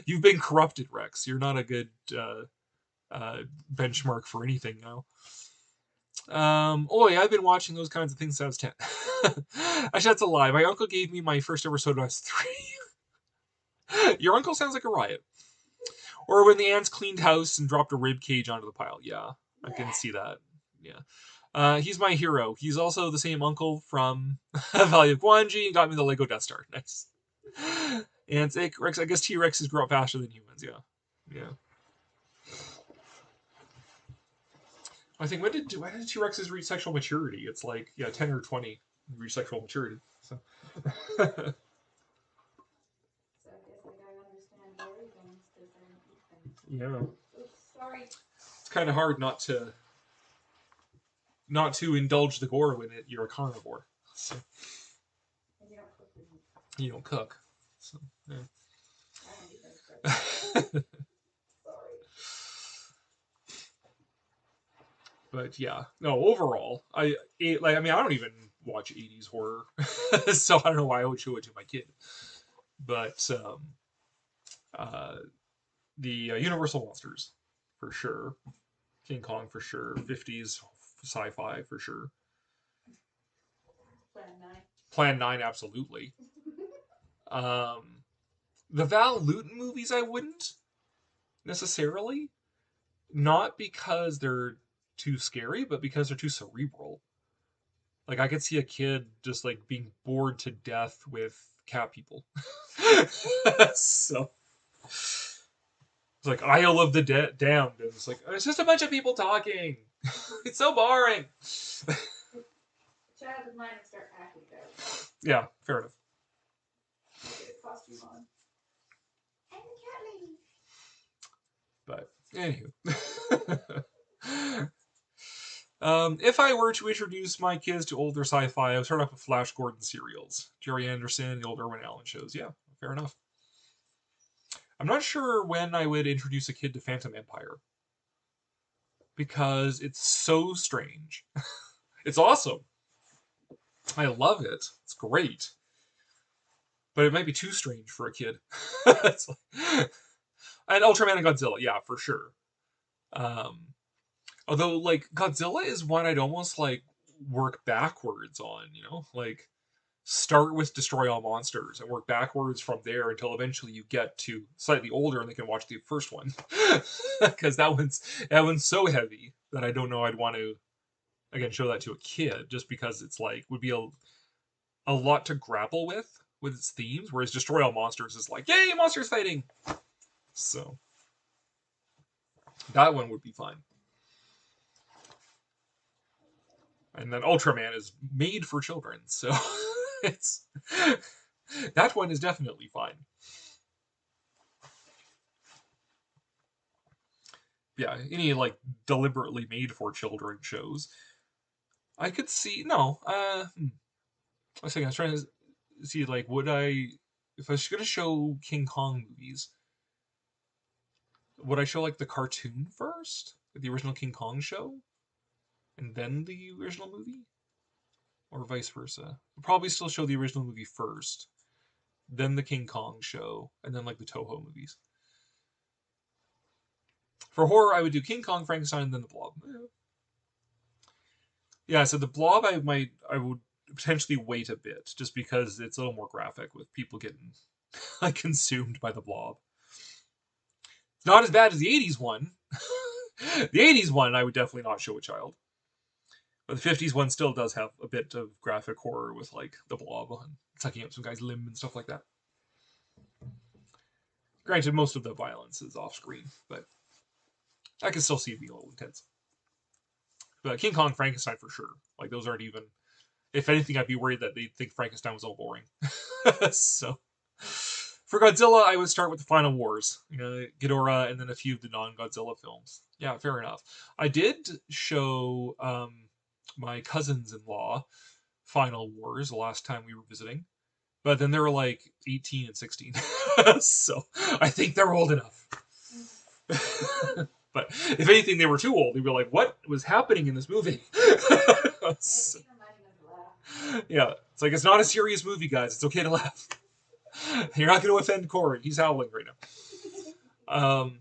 you've been corrupted, Rex. You're not a good benchmark for anything now. Oh yeah, I've been watching those kinds of things since I was 10. Actually, that's a lie. My uncle gave me my first ever soda when I was 3. Your uncle sounds like a riot. Or when the ants cleaned house and dropped a rib cage onto the pile. Yeah, I can see that. Yeah. He's my hero. He's also the same uncle from Valley of Gwanji and got me the Lego Death Star. Nice. And Rex, I guess T-Rexes grow up faster than humans. Yeah. Yeah. I think when did T-Rexes reach sexual maturity? It's like 10 or 20 reach sexual maturity. So. So I guess I gotta understand gory things because I don't eat them. Yeah. Oops, sorry. It's kind of hard not to indulge the gore when you're a carnivore. So. And you don't cook the meat. You don't cook. So, yeah. I don't eat those. Sorry. But yeah, no. Overall, I don't even watch 80s horror, so I don't know why I would show it to my kid. But the Universal monsters, for sure. King Kong for sure. 50s sci-fi for sure. Plan 9, absolutely. The Val Lewton movies, I wouldn't necessarily. Not because they're too scary, but because they're too cerebral. Like, I could see a kid just, like, being bored to death with cat people. So, it's like Isle of the Damned, and it's like, it's just a bunch of people talking. It's so boring. Child of mine would start acting out. Yeah, fair enough. Get a costume on. I'm the cat lady. But, anywho. If I were to introduce my kids to older sci-fi, I would start off with Flash Gordon serials. Jerry Anderson, the old Irwin Allen shows. Yeah, fair enough. I'm not sure when I would introduce a kid to Phantom Empire. Because it's so strange. It's awesome. I love it. It's great. But it might be too strange for a kid. It's like... And Ultraman and Godzilla, yeah, for sure. Although, like, Godzilla is one I'd almost, like, work backwards on, you know? Like, start with Destroy All Monsters and work backwards from there until eventually you get to slightly older and they can watch the first one. Because that one's so heavy that I don't know I'd want to, again, show that to a kid, just because it's like, would be a lot to grapple with its themes, whereas Destroy All Monsters is like, yay, monsters fighting! So, that one would be fine. And then Ultraman is made for children, so it's that one is definitely fine. Yeah, any like deliberately made for children shows, I could see. No, I was thinking, I was trying to see, like, would I, if I was going to show King Kong movies, would I show like the cartoon first, the original King Kong show, and then the original movie? Or vice versa. I'll probably still show the original movie first, then the King Kong show, and then like the Toho movies. For horror, I would do King Kong, Frankenstein, and then the Blob. Yeah, so the Blob I would potentially wait a bit, just because it's a little more graphic with people getting like consumed by the Blob. It's not as bad as the 80s one. The 80s one I would definitely not show a child. But the 50s one still does have a bit of graphic horror with, like, the Blob and sucking up some guy's limb and stuff like that. Granted, most of the violence is off-screen, but I can still see it being a little intense. But King Kong, Frankenstein for sure. Like, those aren't even... If anything, I'd be worried that they'd think Frankenstein was all boring. So... For Godzilla, I would start with the Final Wars. You know, Ghidorah, and then a few of the non-Godzilla films. Yeah, fair enough. I did show... my cousins-in-law Final Wars the last time we were visiting, but then they were like 18 and 16. So I think they're old enough. But if anything, they were too old. They'd be like, what was happening in this movie? So, yeah, it's like, it's not a serious movie, guys. It's okay to laugh. You're not going to offend Cory. He's howling right now.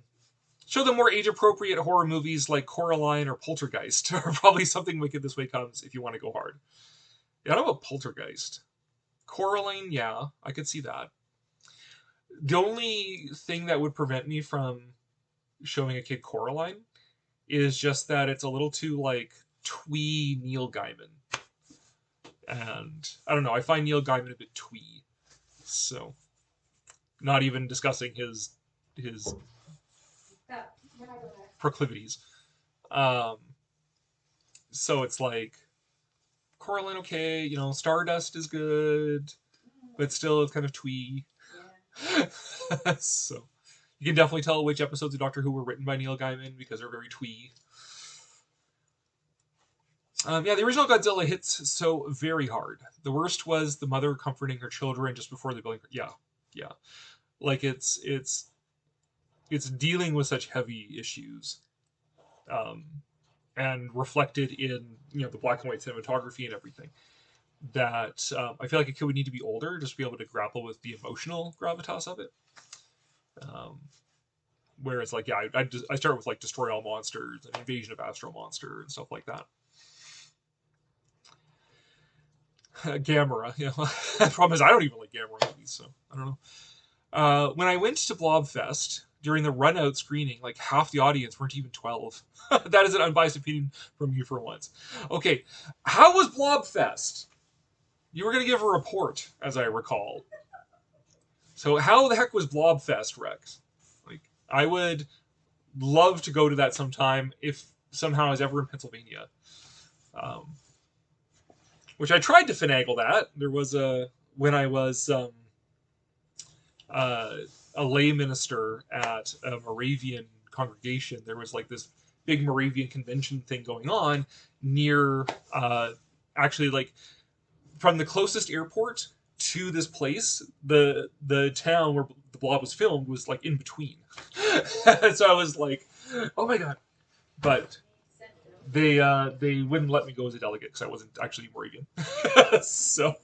Show them more age-appropriate horror movies like Coraline or Poltergeist, or probably Something Wicked This Way Comes if you want to go hard. Yeah, I don't know about Poltergeist. Coraline, yeah, I could see that. The only thing that would prevent me from showing a kid Coraline is just that it's a little too, like, twee Neil Gaiman. And, I don't know, I find Neil Gaiman a bit twee. So, not even discussing his proclivities. So it's like, Coraline, okay, you know, Stardust is good, but still it's kind of twee. Yeah. So, you can definitely tell which episodes of Doctor Who were written by Neil Gaiman because they're very twee. Yeah, the original Godzilla hits so very hard. The worst was the mother comforting her children just before the building. Yeah. Like, it's dealing with such heavy issues, and reflected in, you know, the black and white cinematography and everything, that I feel like a kid would need to be older just to be able to grapple with the emotional gravitas of it. Whereas, like, yeah, I start with, like, Destroy All Monsters and Invasion of Astro Monster and stuff like that. Gamera, you know. The problem is I don't even like Gamera movies, so I don't know. When I went to Blobfest, during the run-out screening, like, half the audience weren't even 12. That is an unbiased opinion from you for once. Okay, how was Blobfest? You were going to give a report, as I recall. So how the heck was Blobfest, Rex? Like, I would love to go to that sometime if somehow I was ever in Pennsylvania. Which I tried to finagle that. There was when I was a lay minister at a Moravian congregation, there was like this big Moravian convention thing going on near, actually, like, from the closest airport to this place, the town where the Blob was filmed was like in between. So I was like, oh my god. But they wouldn't let me go as a delegate because I wasn't actually Moravian. So,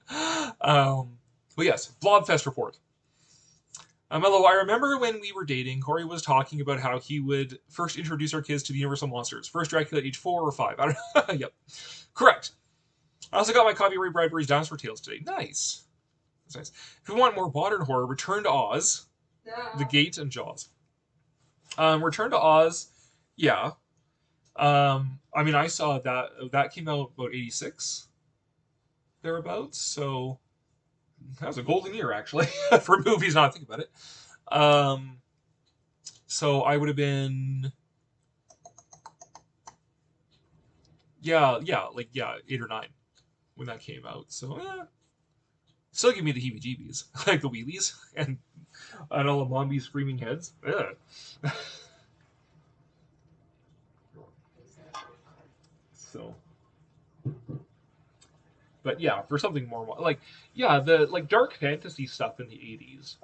but yes, Blobfest report. Although I remember when we were dating, Cory was talking about how he would first introduce our kids to the Universal Monsters. First Dracula at age 4 or 5. I don't know. Yep. Correct. I also got my copy of Ray Bradbury's Dinosaur Tales today. Nice. That's nice. If you want more modern horror, Return to Oz, The Gate, and Jaws. Return to Oz, yeah. I mean, I saw that came out about 86, thereabouts, so that was a golden year, actually, for movies, now I think about it. So I would have been, yeah, 8 or 9 when that came out, so, still give me the heebie-jeebies, like the wheelies, and all the Mombi's screaming heads. Ugh. So, but yeah, for something more like, the like dark fantasy stuff in the 80s.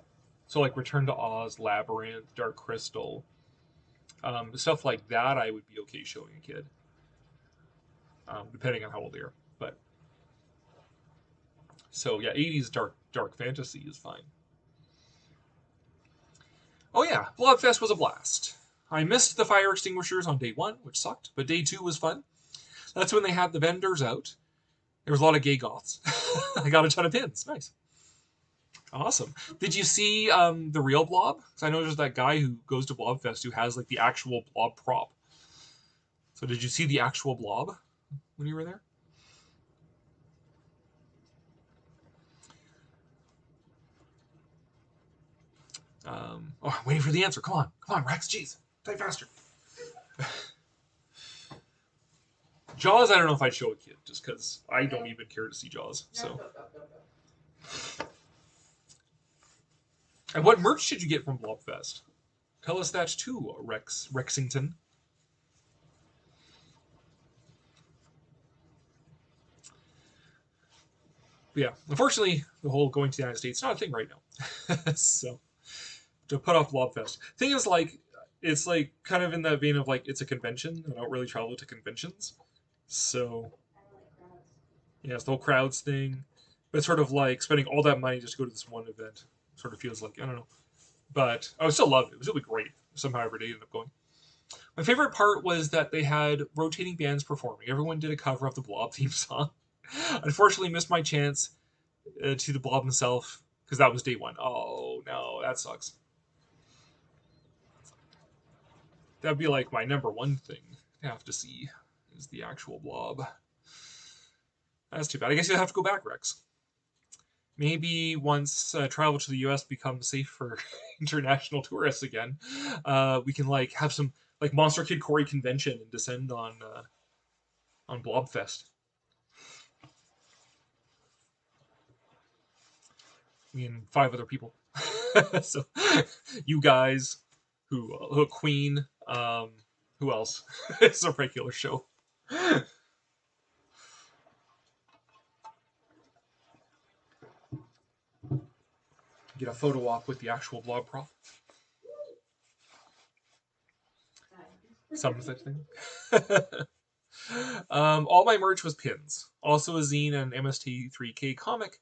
So like Return to Oz, Labyrinth, Dark Crystal, stuff like that, I would be okay showing a kid, depending on how old they are. But so yeah, 80s dark fantasy is fine. Oh yeah, Blobfest was a blast. I missed the fire extinguishers on day 1, which sucked, but day 2 was fun. That's when they had the vendors out. There was a lot of gay goths. I got a ton of pins. Nice. Awesome. Did you see the real Blob? Because I know there's that guy who goes to Blobfest who has like the actual Blob prop. So did you see the actual Blob when you were there? I'm waiting for the answer. Come on, Rex. Jeez, type faster. Jaws, I don't know if I'd show a kid, just because I don't even care to see Jaws. So. And what merch did you get from Blobfest? Tell us that too, Rexington. But yeah, unfortunately, the whole going to the United States is not a thing right now. So, to put off Blobfest. Thing is, like, it's like kind of in the vein of like it's a convention. I don't really travel to conventions, so yeah, it's the whole crowds thing. But it's sort of like spending all that money just to go to this one event. Sort of feels like, I don't know, but I still loved it. It was really great. Somehow every day ended up going. My favorite part was that they had rotating bands performing. Everyone did a cover of the Blob theme song. Unfortunately, missed my chance to the Blob himself because that was day 1. Oh no, that sucks. That'd be like my number 1 thing to have to see is the actual Blob. That's too bad. I guess you'll have to go back, Rex. Maybe once travel to the U.S. becomes safe for international tourists again, we can like have some like Monster Kid Cory convention and descend on Blobfest. Me and 5 other people. So you guys, who Queen, who else? It's a regular show. Get a photo op with the actual Blob prop. Some such thing. All my merch was pins. Also a zine and MST3K comic,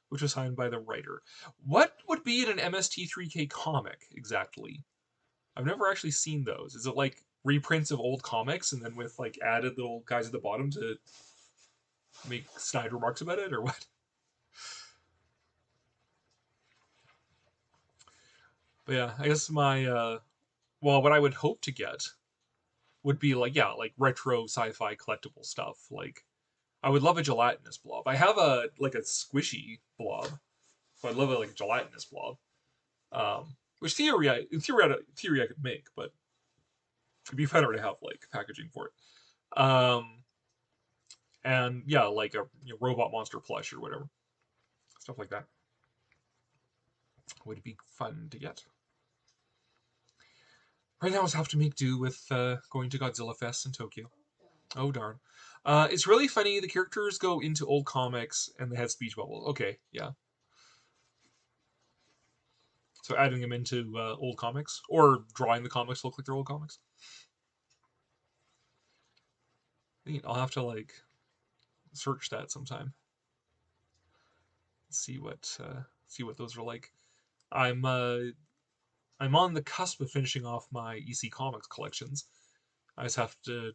which was signed by the writer. What would be in an MST3K comic exactly? I've never actually seen those. Is it like reprints of old comics and then with like added little guys at the bottom to make snide remarks about it, or what? But yeah, I guess my what I would hope to get would be like retro sci-fi collectible stuff. Like I would love a gelatinous blob. I have a squishy blob, so I'd love a gelatinous blob. Which theory I could make, but it'd be better to have like packaging for it. And yeah, like a robot monster plush or whatever, stuff like that would be fun to get. Right now, I just have to make do with going to Godzilla Fest in Tokyo. Oh darn! It's really funny. The characters go into old comics and they have speech bubbles. Okay, yeah. So adding them into old comics or drawing the comics to look like they're old comics. I'll have to like search that sometime. See what those are like. I'm on the cusp of finishing off my EC Comics collections. I just have to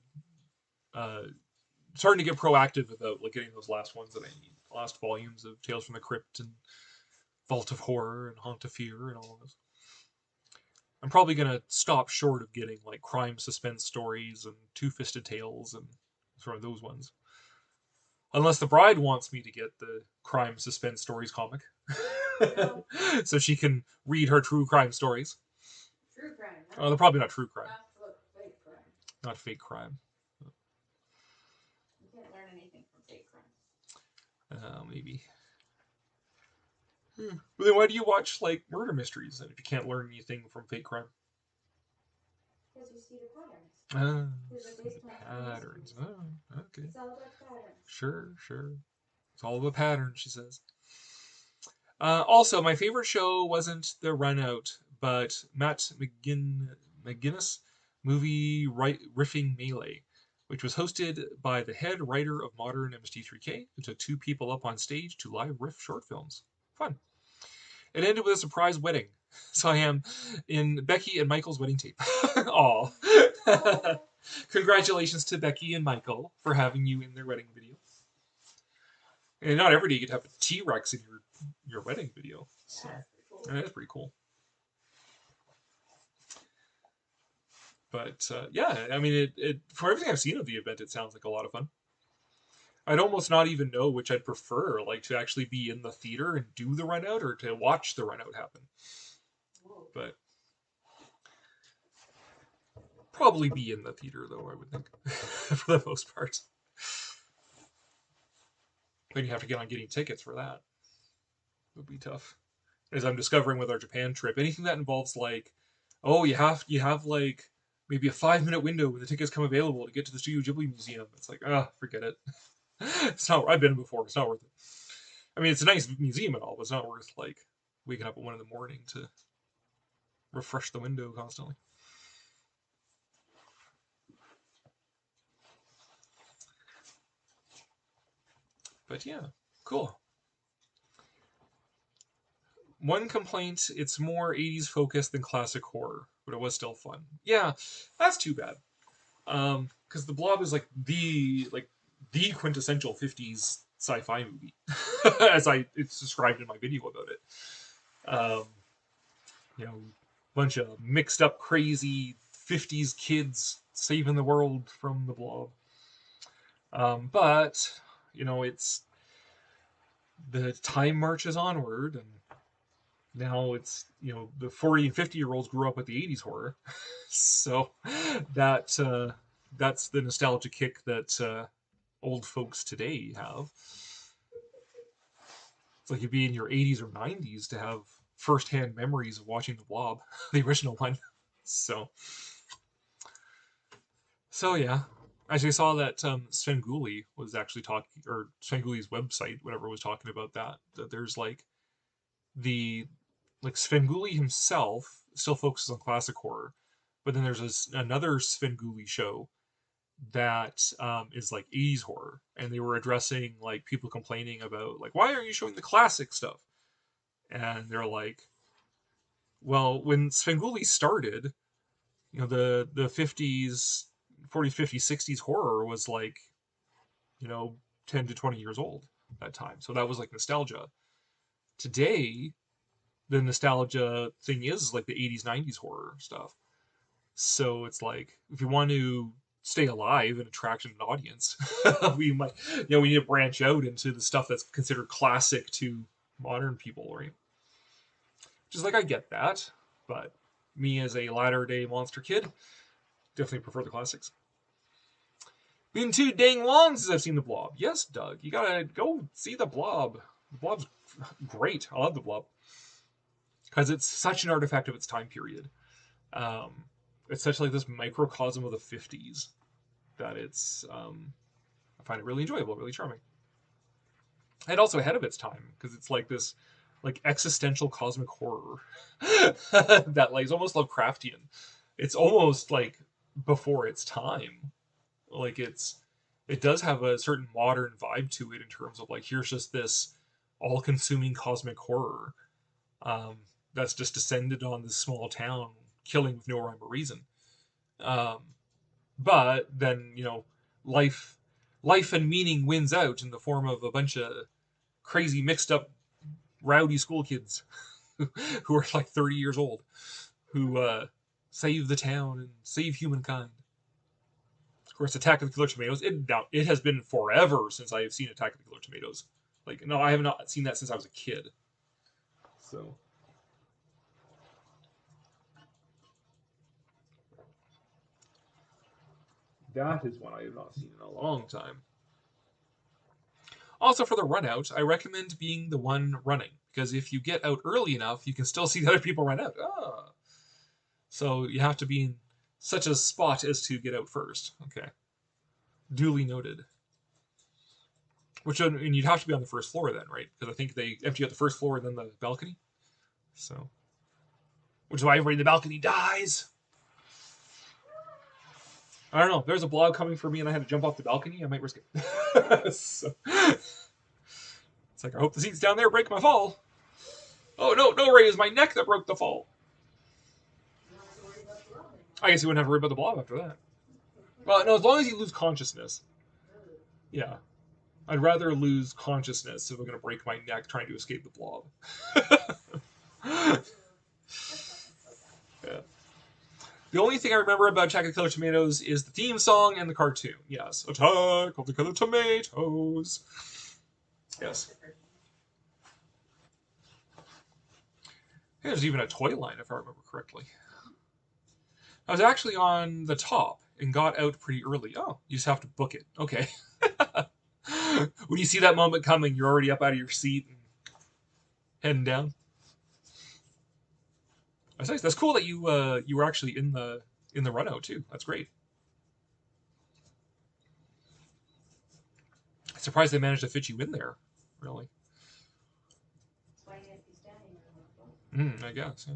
starting to get proactive about like getting those last ones that I need. Last volumes of Tales from the Crypt and Vault of Horror and Haunt of Fear and all of those. I'm probably gonna stop short of getting like crime suspense stories and Two-Fisted Tales and sort of those ones. Unless the bride wants me to get the crime suspense stories comic. No. So she can read her true crime stories. True crime. Oh, they're probably not true crime. Not fake crime. Not fake crime. You can't learn anything from fake crime. Maybe. But then why do you watch like murder mysteries then if you can't learn anything from fake crime? Because you see the patterns. Ah, These are based on patterns. Oh, okay. It's all about patterns. Sure. It's all about patterns, she says. Also, my favorite show wasn't The Run Out, but Matt McGinnis movie Riffing Melee, which was hosted by the head writer of modern MST3K, who took two people up on stage to live riff short films. Fun. It ended with a surprise wedding. So I am in Becky and Michael's wedding tape. Aw. Congratulations to Becky and Michael for having you in their wedding video. And not every day you get to have a T-Rex in your wedding video. So that is pretty cool. But yeah, I mean, it for everything I've seen of the event, it sounds like a lot of fun. I'd almost not even know which I'd prefer, like to actually be in the theater and do the run out or to watch the run out happen. But probably be in the theater though, I would think, for the most part. Then you have to get on getting tickets for that. It would be tough. As I'm discovering with our Japan trip, anything that involves like, oh, you have like maybe a 5-minute window when the tickets come available to get to the Studio Ghibli Museum. It's like, forget it. It's not. I've been before. It's not worth it. I mean, it's a nice museum and all, but it's not worth like waking up at 1 a.m. to refresh the window constantly. But yeah, cool. One complaint: it's more 80s focused than classic horror, but it was still fun. Yeah, that's too bad. Because The Blob is like the quintessential 50s sci-fi movie, as it's described in my video about it. Bunch of mixed up, crazy 50s kids saving the world from the Blob. But it's the time marches onward, and now it's the 40 and 50-year-olds grew up with the 80s horror, so that's the nostalgia kick that old folks today have. It's like you'd be in your 80s or 90s to have first-hand memories of watching the Blob, the original one. So yeah. Actually, I saw that Svengoolie was actually talking, or Svengoolie's website, whatever, was talking about that there's like Svengoolie himself still focuses on classic horror, but then there's another Svengoolie show that is like 80s horror, and they were addressing like people complaining about like, why are you showing the classic stuff? And they're like, well, when Svengoolie started, the 50s, 40s, 50s, 60s horror was like 10 to 20 years old at that time, so that was like nostalgia. Today the nostalgia thing is like the 80s 90s horror stuff, so it's like if you want to stay alive and attract an audience, we need to branch out into the stuff that's considered classic to modern people, right? Which is like, I get that, but me as a latter-day monster kid definitely prefer the classics. Been too dang long since I've seen the Blob. Yes, Doug, you gotta go see the Blob. The Blob's great. I love the Blob because it's such an artifact of its time period. It's such like this microcosm of the 50s that it's I find it really enjoyable, really charming, and also ahead of its time because it's like this like existential cosmic horror that like is almost Lovecraftian. It's almost like before its time. Like it does have a certain modern vibe to it in terms of like, here's just this all-consuming cosmic horror that's just descended on this small town, killing with no rhyme or reason. But then life life and meaning wins out in the form of a bunch of crazy, mixed up, rowdy school kids who are like 30 years old, who save the town and save humankind. Of course, Attack of the Killer Tomatoes. It has been forever since I have seen Attack of the Killer Tomatoes. Like, no, I have not seen that since I was a kid. So. That is one I have not seen in a long time. Also, for the run out, I recommend being the one running, because if you get out early enough, you can still see the other people run out. Ah. So you have to be in such a spot as to get out first. Okay. Duly noted. And you'd have to be on the first floor then, right? Because I think they empty out the first floor and then the balcony. So. Which is why everybody in the balcony dies. I don't know. If there's a blob coming for me and I had to jump off the balcony, I might risk it. So, it's like, I hope the seats down there break my fall. Oh, no, Ray, it was my neck that broke the fall. I guess you wouldn't have to worry about the blob after that. Well, no, as long as you lose consciousness. Yeah. I'd rather lose consciousness if I'm going to break my neck trying to escape the blob. Yeah. The only thing I remember about Attack of the Killer Tomatoes is the theme song and the cartoon. Yes. Attack of the Killer Tomatoes. Yes. There's even a toy line, if I remember correctly. I was actually on the top and got out pretty early. Oh, you just have to book it. Okay. When you see that moment coming, you're already up out of your seat and heading down. That's nice. That's cool that you were actually in the run out too. That's great. I'm surprised they managed to fit you in there. Really. That's why you have to be standing there. I guess. Yeah.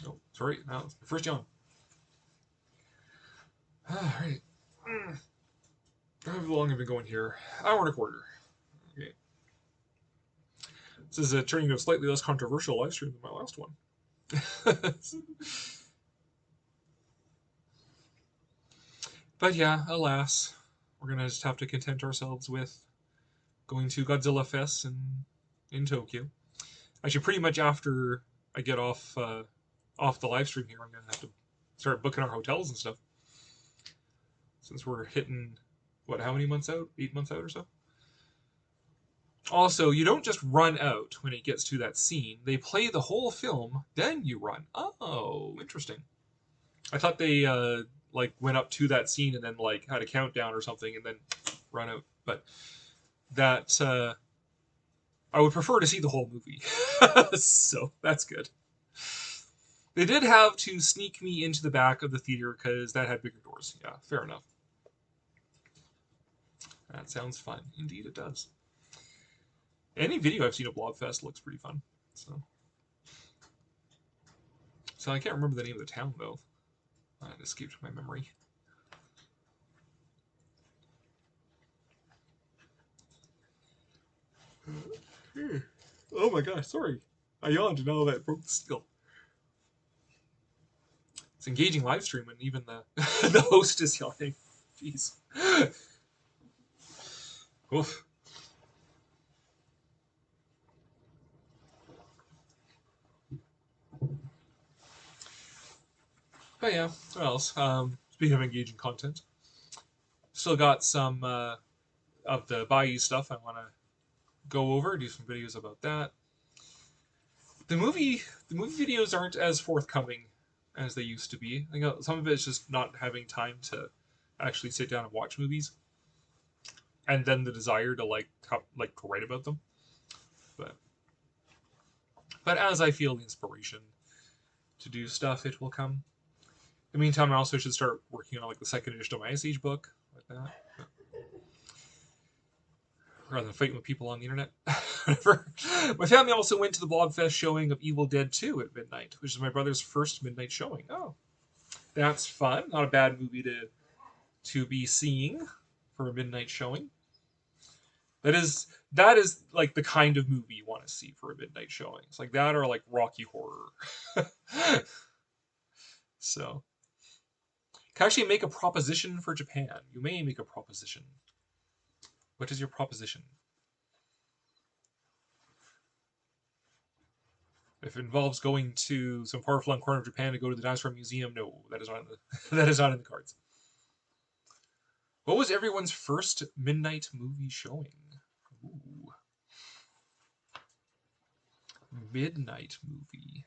Oh, sorry. Now it's my first yawn. All right. How long have we been going here? Hour and a quarter. Okay. This is turning into a slightly less controversial live stream than my last one. But yeah, alas, we're gonna just have to content ourselves with going to Godzilla Fest in Tokyo. Actually, pretty much after I get off the live stream here, I'm gonna have to start booking our hotels and stuff. Since we're hitting, what, how many months out? 8 months out or so? Also, you don't just run out when it gets to that scene. They play the whole film, then you run. Oh, interesting. I thought they went up to that scene and then had a countdown or something and then run out. But that I would prefer to see the whole movie. So that's good. They did have to sneak me into the back of the theater because that had bigger doors. Yeah, fair enough. That sounds fun. Indeed it does. Any video I've seen of Blobfest looks pretty fun. So I can't remember the name of the town, though. It escaped my memory. Oh my gosh, sorry. I yawned and all that broke the seal. It's engaging live stream and even the the host is yawning. Jeez. Oof. But yeah, what else? Speaking of engaging content, still got some of the Bayou stuff I want to go over, do some videos about that. The movie videos aren't as forthcoming as they used to be. I think some of it's just not having time to actually sit down and watch movies, and then the desire to write about them. But as I feel the inspiration to do stuff, it will come. In the meantime, I also should start working on the second edition of my Ice Age book, like that. Rather than fighting with people on the internet. My family also went to the Blobfest showing of Evil Dead 2 at midnight, which is my brother's first midnight showing. Oh, that's fun. Not a bad movie to be seeing for a midnight showing. That is like the kind of movie you want to see for a midnight showing. It's like that or like Rocky Horror. So, can actually make a proposition for Japan. You may make a proposition. What is your proposition? If it involves going to some far-flung corner of Japan to go to the dinosaur museum, no, that is not in the that is not in the cards. What was everyone's first midnight movie showing? Ooh. Midnight movie.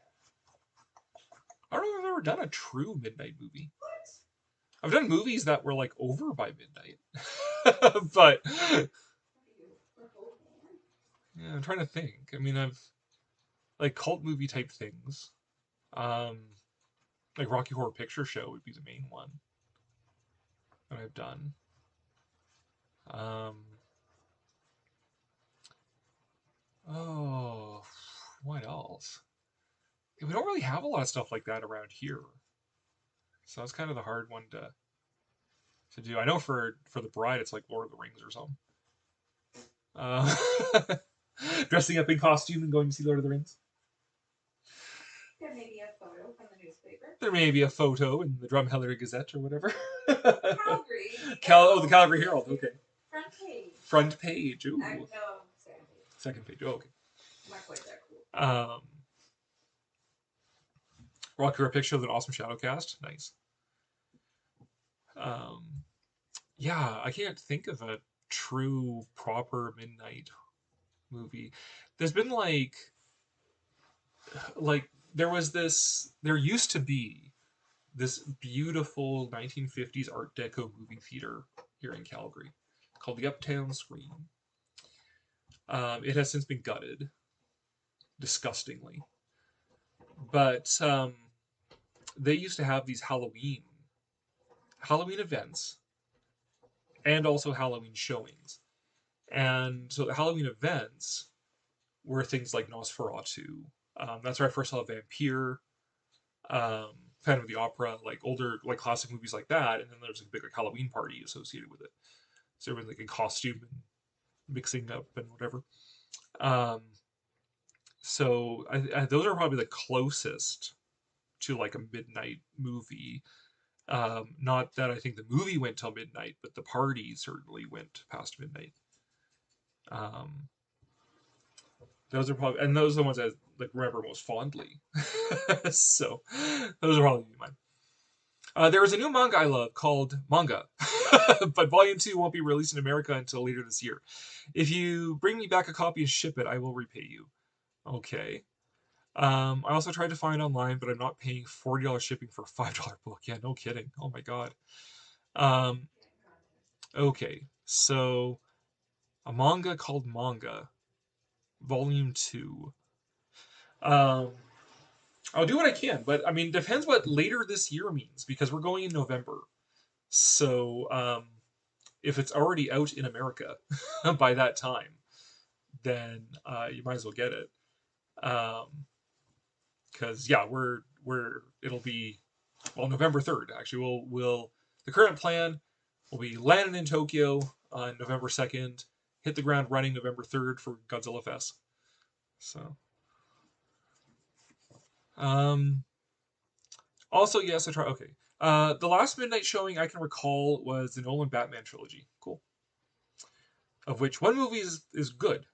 I don't know if I've ever done a true midnight movie. I've done movies that were like over by midnight. But yeah, I'm trying to think. I mean, I've like cult movie type things. Like Rocky Horror Picture Show would be the main one that I've done. Oh, what else? We don't really have a lot of stuff like that around here, so it's kind of the hard one to do. I know for the bride, it's like Lord of the Rings or something. Dressing up in costume and going to see Lord of the Rings. There may be a photo from the newspaper. There may be a photo in the Drumheller Gazette or whatever. Calgary. The Calgary Herald. Okay. Front page. Front page. Ooh. No, second page. Second page. Oh, okay. Not quite that cool. Rocky Horror Picture with an awesome shadow cast. Nice. Yeah, I can't think of a true proper midnight movie. There's been like there used to be this beautiful 1950s Art Deco movie theater here in Calgary called the Uptown Screen. It has since been gutted, disgustingly. But they used to have these Halloween events and also Halloween showings. And so the Halloween events were things like Nosferatu. That's where I first saw Vampire, Phantom of the Opera, like older, like classic movies like that. And then there's a big like Halloween party associated with it. So everyone's like in costume and mixing up and whatever. So those are probably the closest to like a midnight movie. Not that I think the movie went till midnight, but the party certainly went past midnight. Those are probably, and those are the ones I like remember most fondly. So those are probably mine. There is a new manga I love called Manga, but Volume 2 won't be released in America until later this year. If you bring me back a copy and ship it, I will repay you. Okay. I also tried to find online, but I'm not paying $40 shipping for a $5 book. Yeah, no kidding. Oh my god. Okay, so a manga called Manga, Volume 2. I'll do what I can, but I mean, depends what later this year means, because we're going in November. So, if it's already out in America by that time, then you might as well get it. Because yeah, it'll be, well, November 3rd. Actually, the current plan will be landing in Tokyo on November 2nd, hit the ground running November 3rd for Godzilla Fest. So, also, yes, I try. Okay. The last midnight showing I can recall was the Nolan Batman trilogy. Cool. Of which one movie is good.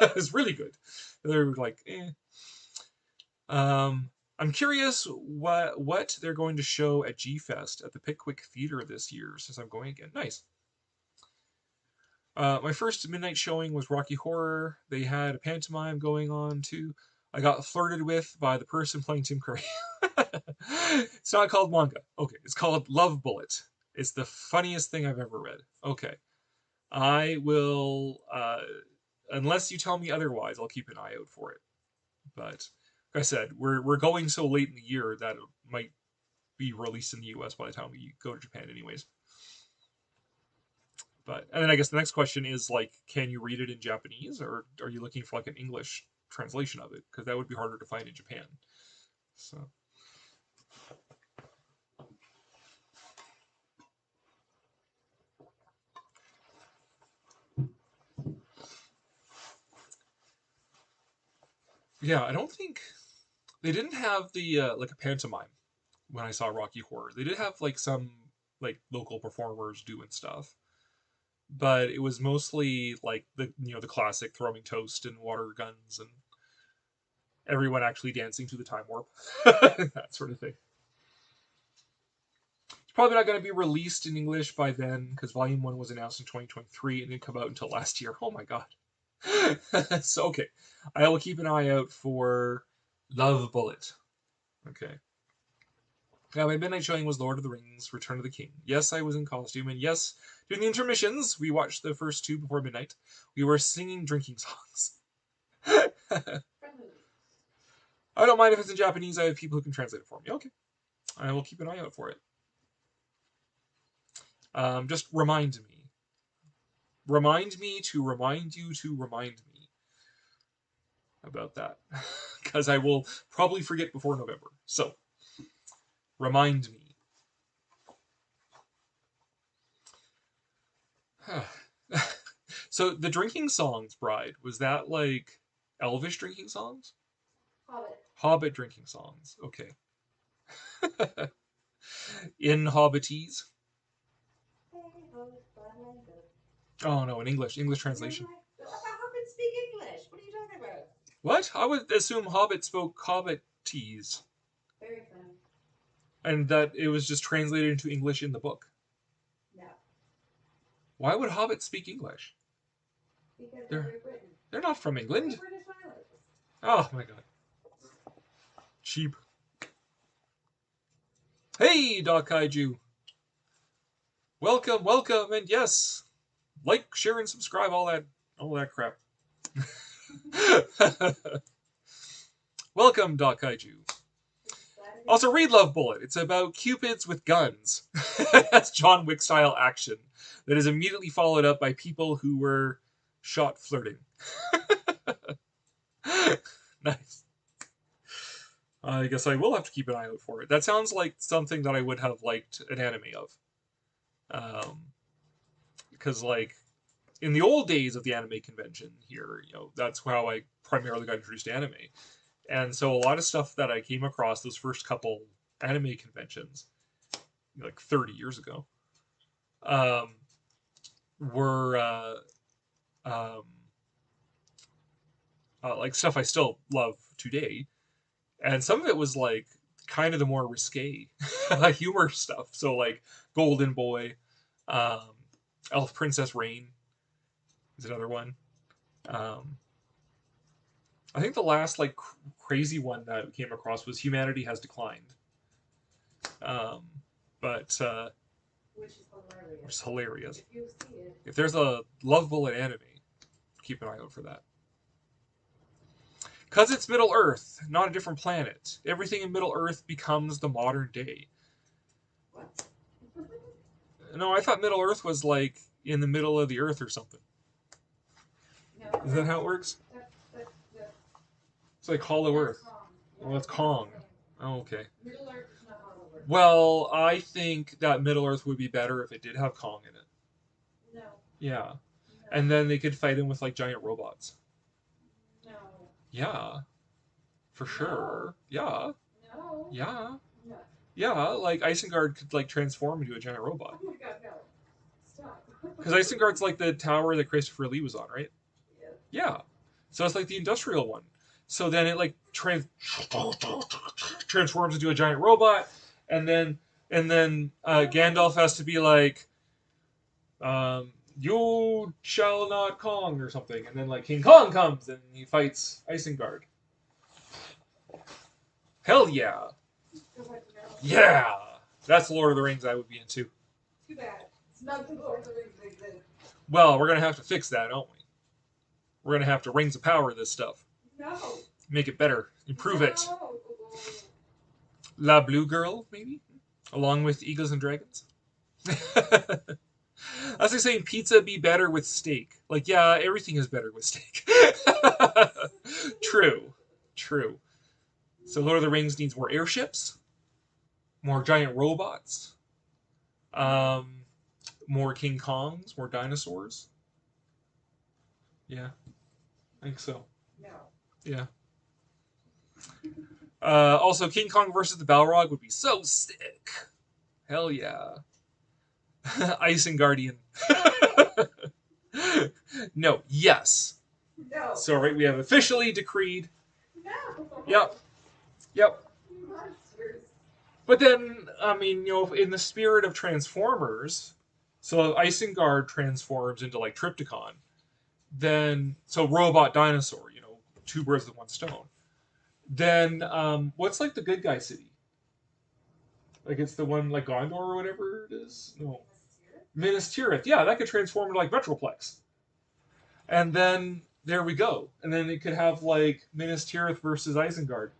It's really good. They're like, eh. I'm curious what they're going to show at G-Fest at the Pickwick Theater this year, since I'm going again. Nice. My first midnight showing was Rocky Horror. They had a pantomime going on too. I got flirted with by the person playing Tim Curry. It's not called manga. Okay, it's called Love Bullet. It's the funniest thing I've ever read. Okay. I will, unless you tell me otherwise, I'll keep an eye out for it. But like I said, we're going so late in the year that it might be released in the US by the time we go to Japan anyways. And then I guess the next question is, like, can you read it in Japanese, or are you looking for like an English translation of it? Because that would be harder to find in Japan. So. Yeah, I don't think they didn't have the like a pantomime when I saw Rocky Horror. They did have like some like local performers doing stuff, but it was mostly like the classic throwing toast and water guns and everyone actually dancing to the time warp, that sort of thing. It's probably not going to be released in English by then because Volume 1 was announced in 2023 and didn't come out until last year. Oh my god. So, okay. I will keep an eye out for Love Bullet. Okay. Now, my midnight showing was Lord of the Rings, Return of the King. Yes, I was in costume, and yes, during the intermissions, we watched the first two before midnight. We were singing drinking songs. I don't mind if it's in Japanese. I have people who can translate it for me. Okay. I will keep an eye out for it. Just remind me. Remind me to remind you to remind me about that. Because I will probably forget before November. So, remind me. So, the drinking songs, Bride, was that like Elvish drinking songs? Hobbit. Hobbit drinking songs. Okay. In Hobbitese? Oh no, in English. English translation. Hobbits speak English. What are you talking about? What? I would assume Hobbit spoke Hobbitese. Very fun. And that it was just translated into English in the book. No. Why would Hobbits speak English? Because they're not from England. They're British Islanders. Oh my god. Cheap. Hey, Doc Kaiju. Welcome, welcome, and yes, like, share, and subscribe. All that crap. Welcome, Doc Kaiju. Also, read Love Bullet. It's about cupids with guns. That's John Wick style action that is immediately followed up by people who were shot flirting. Nice. I guess I will have to keep an eye out for it. That sounds like something that I would have liked an anime of. Because, like, in the old days of the anime convention here, that's how I primarily got introduced to anime. And so a lot of stuff that I came across those first couple anime conventions, like 30 years ago, were like stuff I still love today. And some of it was like kind of the more risque humor stuff. So like Golden Boy, Elf Princess Rain is another one. I think the last like crazy one that we came across was Humanity Has Declined. Which is hilarious. If you see it. If there's a Love Bullet anime, keep an eye out for that. Because it's Middle Earth, not a different planet. Everything in Middle Earth becomes the modern day. What? No, I thought Middle Earth was like in the middle of the Earth or something. No, Is that how it works? It's like Hollow Earth. Well, it's Kong. Oh, okay. Middle Earth is not Hollow Earth. Well, I think that Middle Earth would be better if it did have Kong in it. No. Yeah. No. And then they could fight him with like giant robots. No. Yeah. For sure. Yeah. No. Yeah. No. Yeah, like Isengard could like transform into a giant robot. Oh my god, no. Stop. Because Isengard's like the tower that Christopher Lee was on, right? Yeah. Yeah. So it's like the industrial one. So then it like transforms into a giant robot, and then Gandalf has to be like, you shall not Kong or something, and then like King Kong comes and he fights Isengard. Hell yeah. Yeah. That's Lord of the Rings I would be into. Too bad. It's not the Lord of the Rings they did. Well, we're gonna have to fix that, don't we? We're gonna have to Rings of Power this stuff. No. Make it better. Improve it. No. La Blue Girl, maybe? Along with Eagles and Dragons? That's like saying pizza be better with steak. Like, yeah, everything is better with steak. True. True. So Lord of the Rings needs more airships, more giant robots, more King Kongs, more dinosaurs. Yeah. I think so. No. Yeah. Also, King Kong versus the Balrog would be so sick. Hell yeah. Guardian. No, yes. No. So, right, we have officially decreed. No. Yep. Yep. Monsters. But then, I mean, in the spirit of Transformers, so Isengard transforms into like Trypticon. Then, so robot dinosaur, two birds with one stone. Then, what's like the good guy city? Like it's the one like Gondor or whatever it is? No. Minas Tirith. Yeah, that could transform into like Metroplex. And then there we go. And then it could have like Minas Tirith versus Isengard.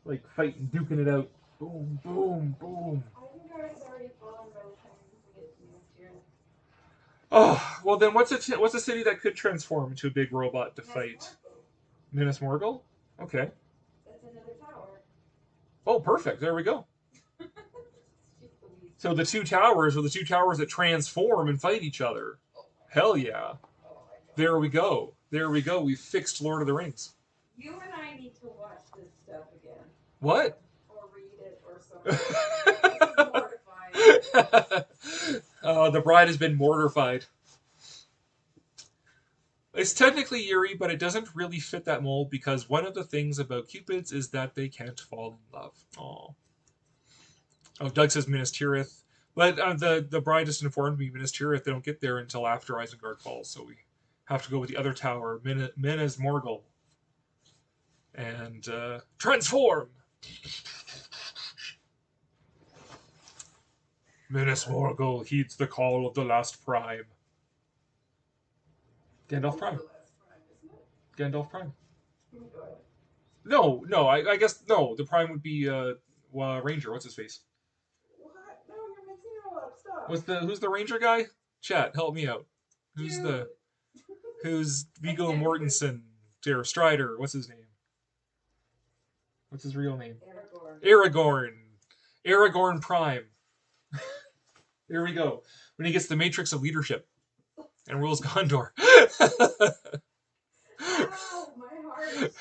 Like fighting, duking it out. Boom, boom, boom. Isengard has already fallen by the time we get to Minas Tirith. Oh, well then what's a city that could transform into a big robot to fight? Minas Morgul? Okay. That's another tower. Oh, perfect. There we go. So the two towers are the two towers that transform and fight each other. Hell yeah. There we go. There we go. We fixed Lord of the Rings. You and I need to watch this stuff again. What? Or read it or something. This is mortifying. The bride has been mortified. It's technically Yuri, but it doesn't really fit that mold because one of the things about Cupids is that they can't fall in love. Aww. Oh, Doug says Minas Tirith. But the bride just informed me Minas Tirith, they don't get there until after Isengard falls, so we have to go with the other tower, Minas Morgul. And transform! Minas Morgul heeds the call of the last prime. Gandalf Prime. Gandalf Prime. No, I guess, no, the Prime would be Ranger, what's his face? What? No, you're mixing it all up. Stop. Who's the Ranger guy? Chat, help me out. Who's Viggo Mortensen? Or Strider, what's his name? What's his real name? Aragorn Prime. There we go. When he gets the Matrix of Leadership and rules Gondor. Ow, my heart.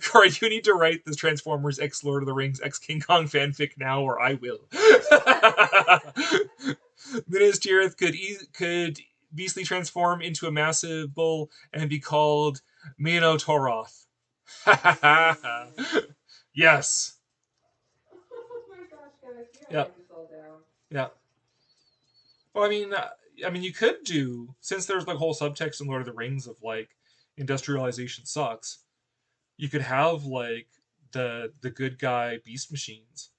Cory, you need to write the Transformers X Lord of the Rings X King Kong fanfic now, or I will. Minas Tirith could beastly transform into a massive bull and be called Minotaroth. Yes. Oh my gosh, guys. You Yeah. write this all down. Yeah. Well, I mean, you could do, since there's like whole subtext in Lord of the Rings of like industrialization sucks. You could have like the good guy beast machines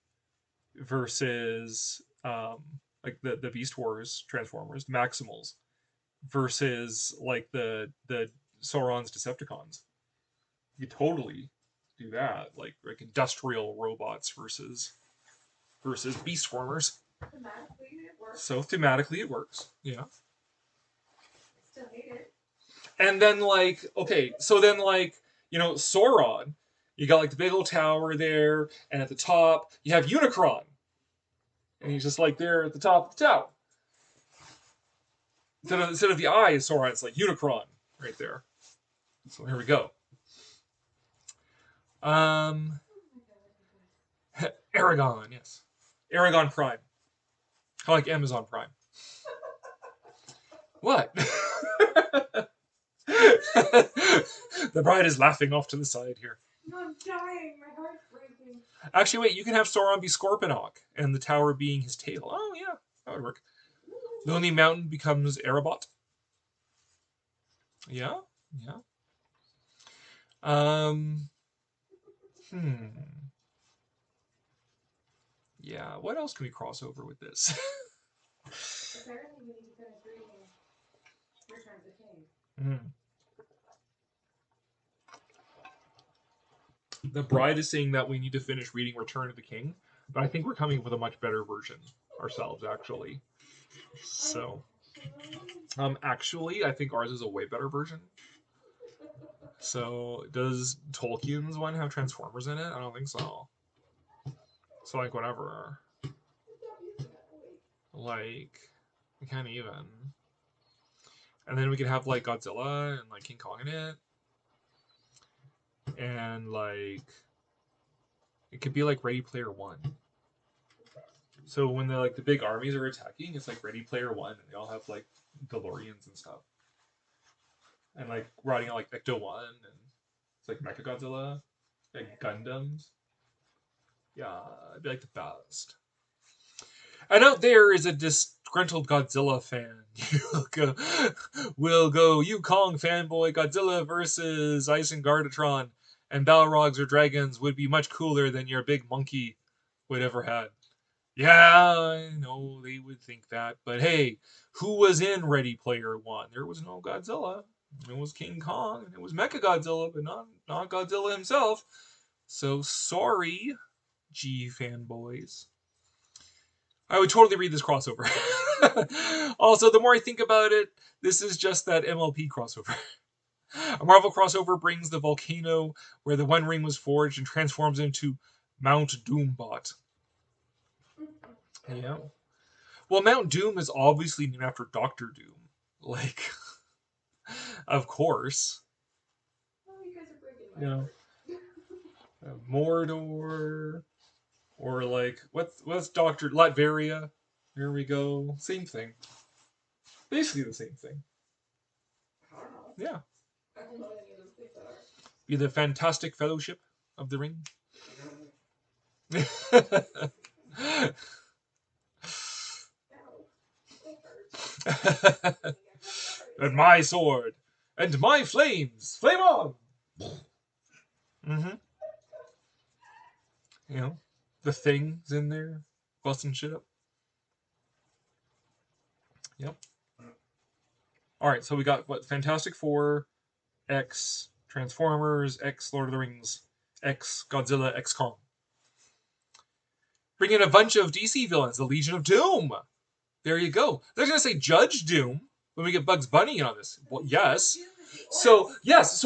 versus like the Beast Wars Transformers, Maximals, versus like the Sauron's Decepticons. You could totally do that, like industrial robots versus beast formers. Thematically, it works. So thematically, it works. Yeah. Still hate it. And then like, okay, so then like, Sauron, you got like the big old tower there, and at the top you have Unicron, and he's just like there at the top of the tower. Instead of the eye of Sauron, it's like Unicron right there. So here we go. Aragon, yes. Aragon Prime. I like Amazon Prime. What? The bride is laughing off to the side here. No, I'm dying. My heart's breaking. Actually, wait, you can have Sauron be Scorponok, and the tower being his tail. Oh, yeah, that would work. Lonely Mountain becomes Erebot. Yeah, yeah. Yeah, what else can we cross over with this? Apparently, we need to finish reading Return of the King. The bride is saying that we need to finish reading Return of the King, but I think we're coming up with a much better version ourselves, actually. So, actually, I think ours is a way better version. So, does Tolkien's one have Transformers in it? I don't think so. So, like, whatever. Like, we can't even. And then we could have, like, Godzilla and, like, King Kong in it. and like it could be like Ready Player One. So when the big armies are attacking, it's like Ready Player One, and they all have like DeLoreans and stuff, and like riding on like Ecto One, and it's like Mechagodzilla, like Gundams. Yeah, it'd be like the best. And out there is a disgruntled Godzilla fan. We'll go Yukong fanboy Godzilla versus Isengardatron, and Balrogs or dragons would be much cooler than your big monkey would ever had. Yeah, I know they would think that, but hey, who was in Ready Player One? There was no Godzilla. It was King Kong, and it was Mechagodzilla, but not Godzilla himself. So sorry, G fanboys. I would totally read this crossover. Also, the more I think about it, this is just that MLP crossover. A Marvel crossover brings the volcano where the One Ring was forged and transforms into Mount Doombot. Yeah. Well, Mount Doom is obviously named after Doctor Doom. Like, of course. Oh, you guys are breaking my heart. Mordor. Or like, what's Dr. Latveria? Here we go. Same thing. Basically the same thing. I don't know. Yeah. I don't know any of those things that are. Be the Fantastic Fellowship of the Ring. And my sword. And my flames. Flame on! Mm-hmm. You know, the Thing's in there. Busting shit up. Yep. Alright, so we got, what, Fantastic Four, X Transformers, X Lord of the Rings, X Godzilla, X Kong. Bring in a bunch of DC villains, the Legion of Doom. There you go. They're going to say Judge Doom when we get Bugs Bunny in on this. Well, yes. So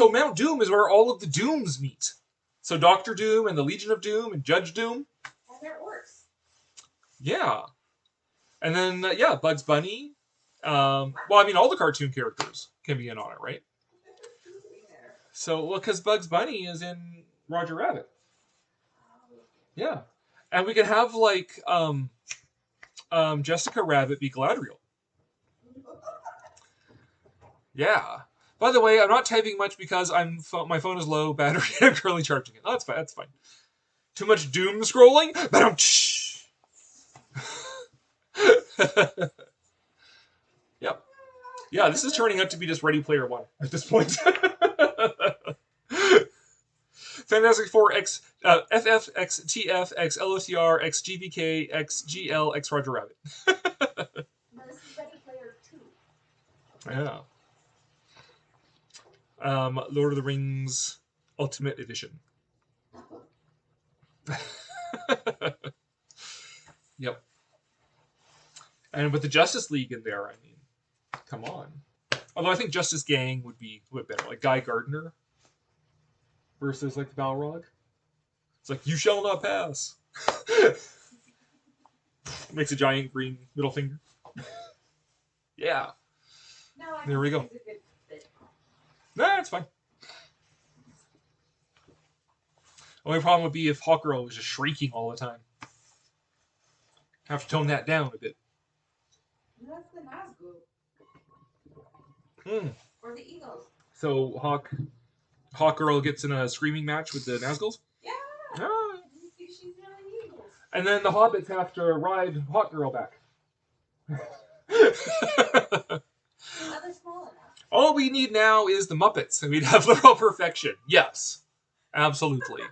Mount Doom is where all of the Dooms meet. So Doctor Doom and the Legion of Doom and Judge Doom. And they're orcs. Yeah. And then, Bugs Bunny. Well, I mean, all the cartoon characters can be in on it, right? So, well, because Bugs Bunny is in Roger Rabbit. Yeah. And we can have, like, Jessica Rabbit be Galadriel. Yeah. By the way, I'm not typing much because my phone is low battery and I'm currently charging it. Oh, that's fine. That's fine. Too much doom scrolling? Yep. Yeah, this is turning out to be just Ready Player One at this point. Fantastic Four X FF X TF X LOTR X GBK X GL X Roger Rabbit. No, this is Ready Player 2. Yeah. Lord of the Rings Ultimate Edition. Yep. And with the Justice League in there, I mean, come on. Although I think Justice Gang would be a bit better. Like Guy Gardner versus like the Balrog. It's like, you shall not pass. Makes a giant green middle finger. Yeah. No, there we go. It's a good fit. Nah, it's fine. Only problem would be if Hawkgirl was just shrieking all the time. Have to tone that down a bit. That's the Nazgul. Hmm. Or the Eagles. So Hawkgirl gets in a screaming match with the Nazguls? Yeah. Ah. She's really Eagles. And then the Hobbits have to ride Hawkgirl back. Now they're small enough. All we need now is the Muppets, and we'd have literal perfection. Yes. Absolutely.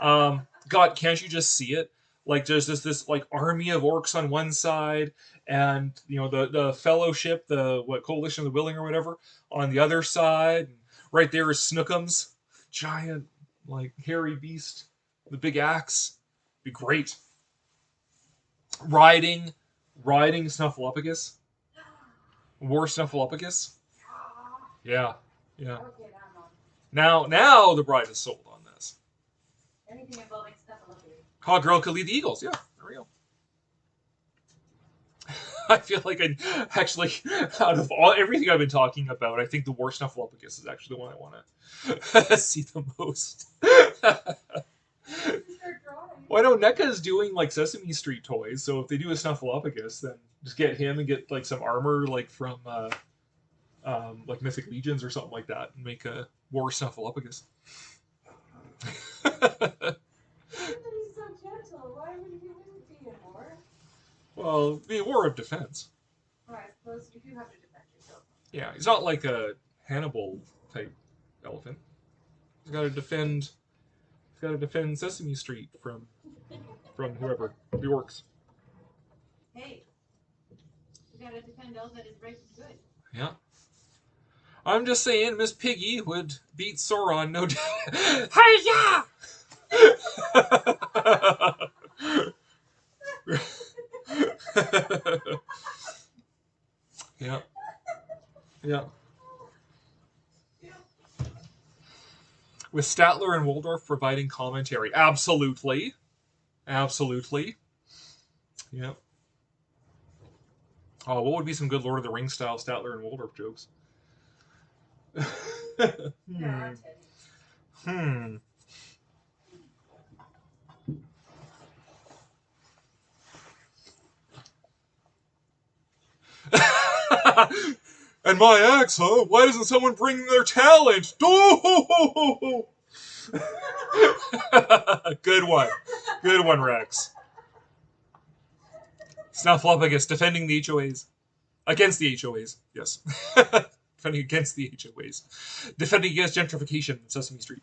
God, can't you just see it? Like, there's this like army of orcs on one side, and you know the Fellowship, the Coalition of the Willing or whatever, on the other side. And right there is Snookums, giant like hairy beast, the big axe. Be great. Riding Snuffleupagus. War Snuffleupagus. Yeah. Okay, Now the bride is sold on this. Anything involving Snuffleupagus. Hawkgirl could lead the Eagles. Yeah, there we go. I feel like I actually, out of everything I've been talking about, I think the War Snuffleupagus is actually the one I want to see the most. Well, I know NECA's doing like Sesame Street toys, so if they do a Snuffleupagus, then just get him and get like some armor like from like Mythic Legions or something like that, and make a War Snuffleupagus. He's so gentle. Why would you be a war? Well, the War of Defense. Well, I suppose you do have to defend yourself. Yeah, he's not like a Hannibal type elephant. He's got to defend. He's got to defend Sesame Street from whoever, the orcs. Hey, you gotta defend all that is right and good. Yeah. I'm just saying, Miss Piggy would beat Sauron, no doubt. Hi-ya! Yeah. Yeah. With Statler and Waldorf providing commentary. Absolutely. Absolutely. Yep. Oh, what would be some good Lord of the Rings style Statler and Waldorf jokes? Hmm. And my ex, huh? Why doesn't someone bring their talent? Oh! Good one. Good one, Rex. Snuffleupagus defending the HOAs. Against the HOAs, yes. Defending against the HOAs. Defending against gentrification in Sesame Street.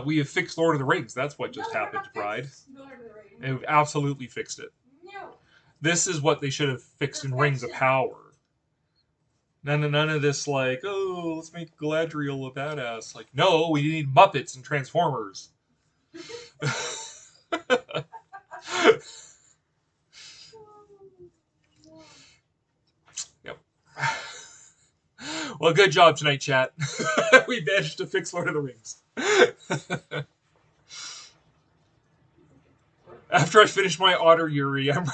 We have fixed Lord of the Rings. That's what just happened, Bride. And we've absolutely fixed it. No. This is what they should have fixed in Rings of Power. None of this like, oh, let's make Galadriel a badass. Like, no, we need Muppets and Transformers. Yep. Well, good job tonight, chat. We managed to fix Lord of the Rings. After I finish my Otter Yuri, I'm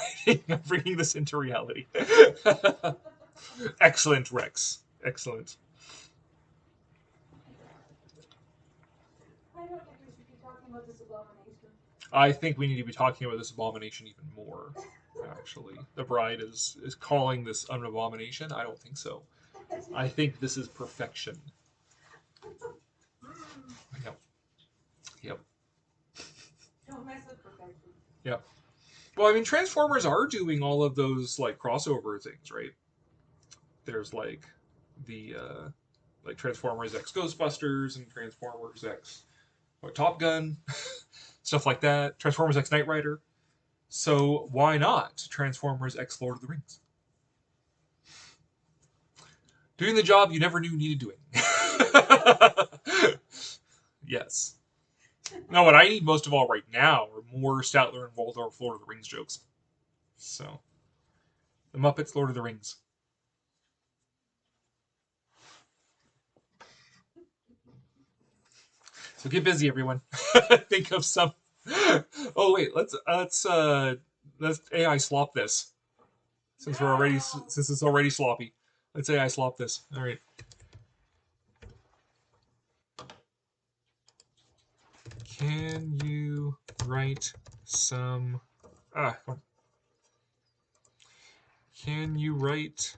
bringing this into reality. Excellent, Rex. Excellent. I don't think we should be talking about this abomination. I think we need to be talking about this abomination even more, actually. The Bride is calling this an abomination? I don't think so. I think this is perfection. Yep. Yep. Don't mess with perfection. Yep. Well, I mean, Transformers are doing all of those, like, crossover things, right? There's, like, the, like, Transformers X Ghostbusters and Transformers X Top Gun, stuff like that. Transformers X Knight Rider. So why not Transformers X Lord of the Rings? Doing the job you never knew you needed doing. Yes. No, what I need most of all right now are more Statler and Waldorf Lord of the Rings jokes. So, the Muppets Lord of the Rings. So get busy, everyone. Think of some. Oh wait, let's AI slop this. Since it's already sloppy, let's AI slop this. All right. Can you write some? Can you write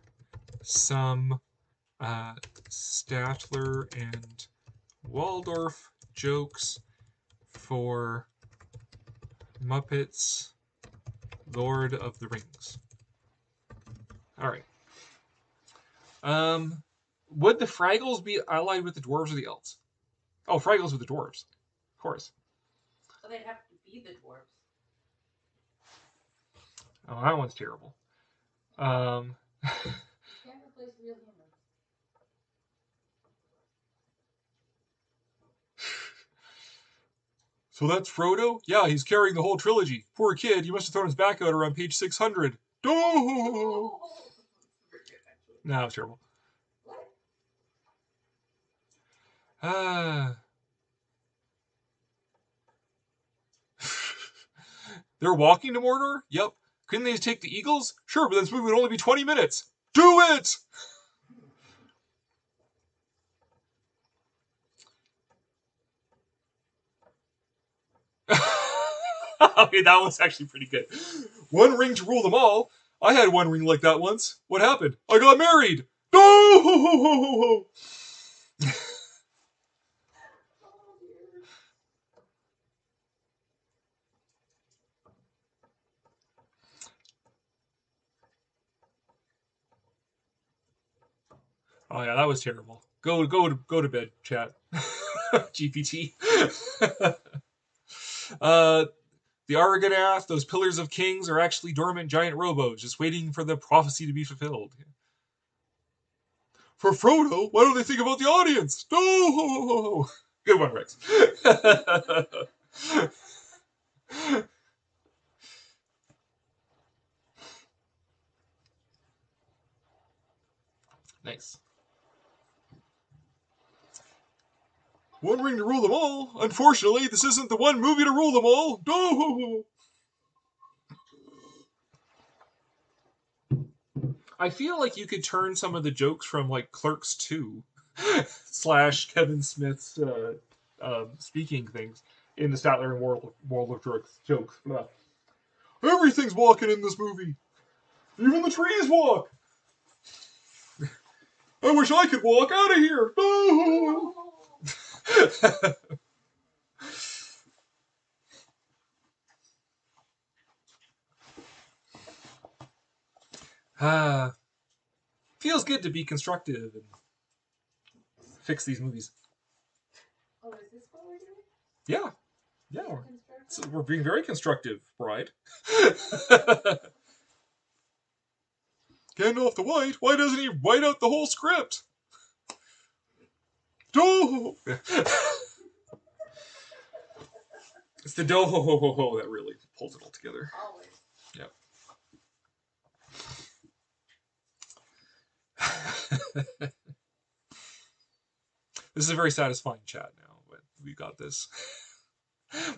some Statler and Waldorf jokes for Muppets Lord of the Rings? All right. Would the Fraggles be allied with the dwarves or the elves? Oh, Fraggles with the dwarves. Of course. So they'd have to be the dwarves. Oh, that one's terrible. You can't replace real humans. So that's Frodo? Yeah, he's carrying the whole trilogy. Poor kid, he must have thrown his back out around page 600. No, it was terrible. They're walking to Mordor? Yep. Couldn't they just take the Eagles? Sure, but this movie would only be 20 minutes. Do it! Okay, that was actually pretty good. One ring to rule them all. I had one ring like that once. What happened? I got married. No! Oh yeah, that was terrible. Go to bed, chat. GPT. The Argonath, those pillars of kings, are actually dormant giant robos, just waiting for the prophecy to be fulfilled. For Frodo, why don't they think about the audience? No! Good one, Rex. Nice. One ring to rule them all. Unfortunately, this isn't the one movie to rule them all. No! I feel like you could turn some of the jokes from like Clerks 2 / Kevin Smith's speaking things into Statler and World of Jerks jokes. Blah. Everything's walking in this movie. Even the trees walk. I wish I could walk out of here. No! Feels good to be constructive and fix these movies. Oh, is this what we're doing? Yeah. Yeah. So we're being very constructive, bride. Gandalf the White? Why doesn't he write out the whole script? Do. It's the do ho ho ho ho that really pulls it all together. Always. Yep. This is a very satisfying chat now, but we got this.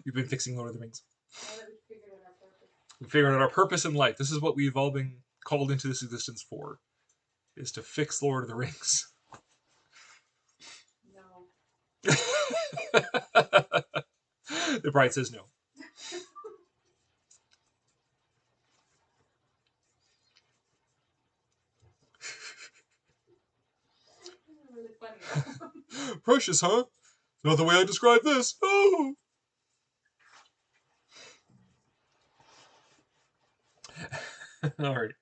We've been fixing Lord of the Rings. Now that we figured out our purpose. We figured out our purpose in life. This is what we've all been called into this existence for, is to fix Lord of the Rings. No. The bride says no. Really funny. Precious, huh? Not the way I describe this. Oh. All right.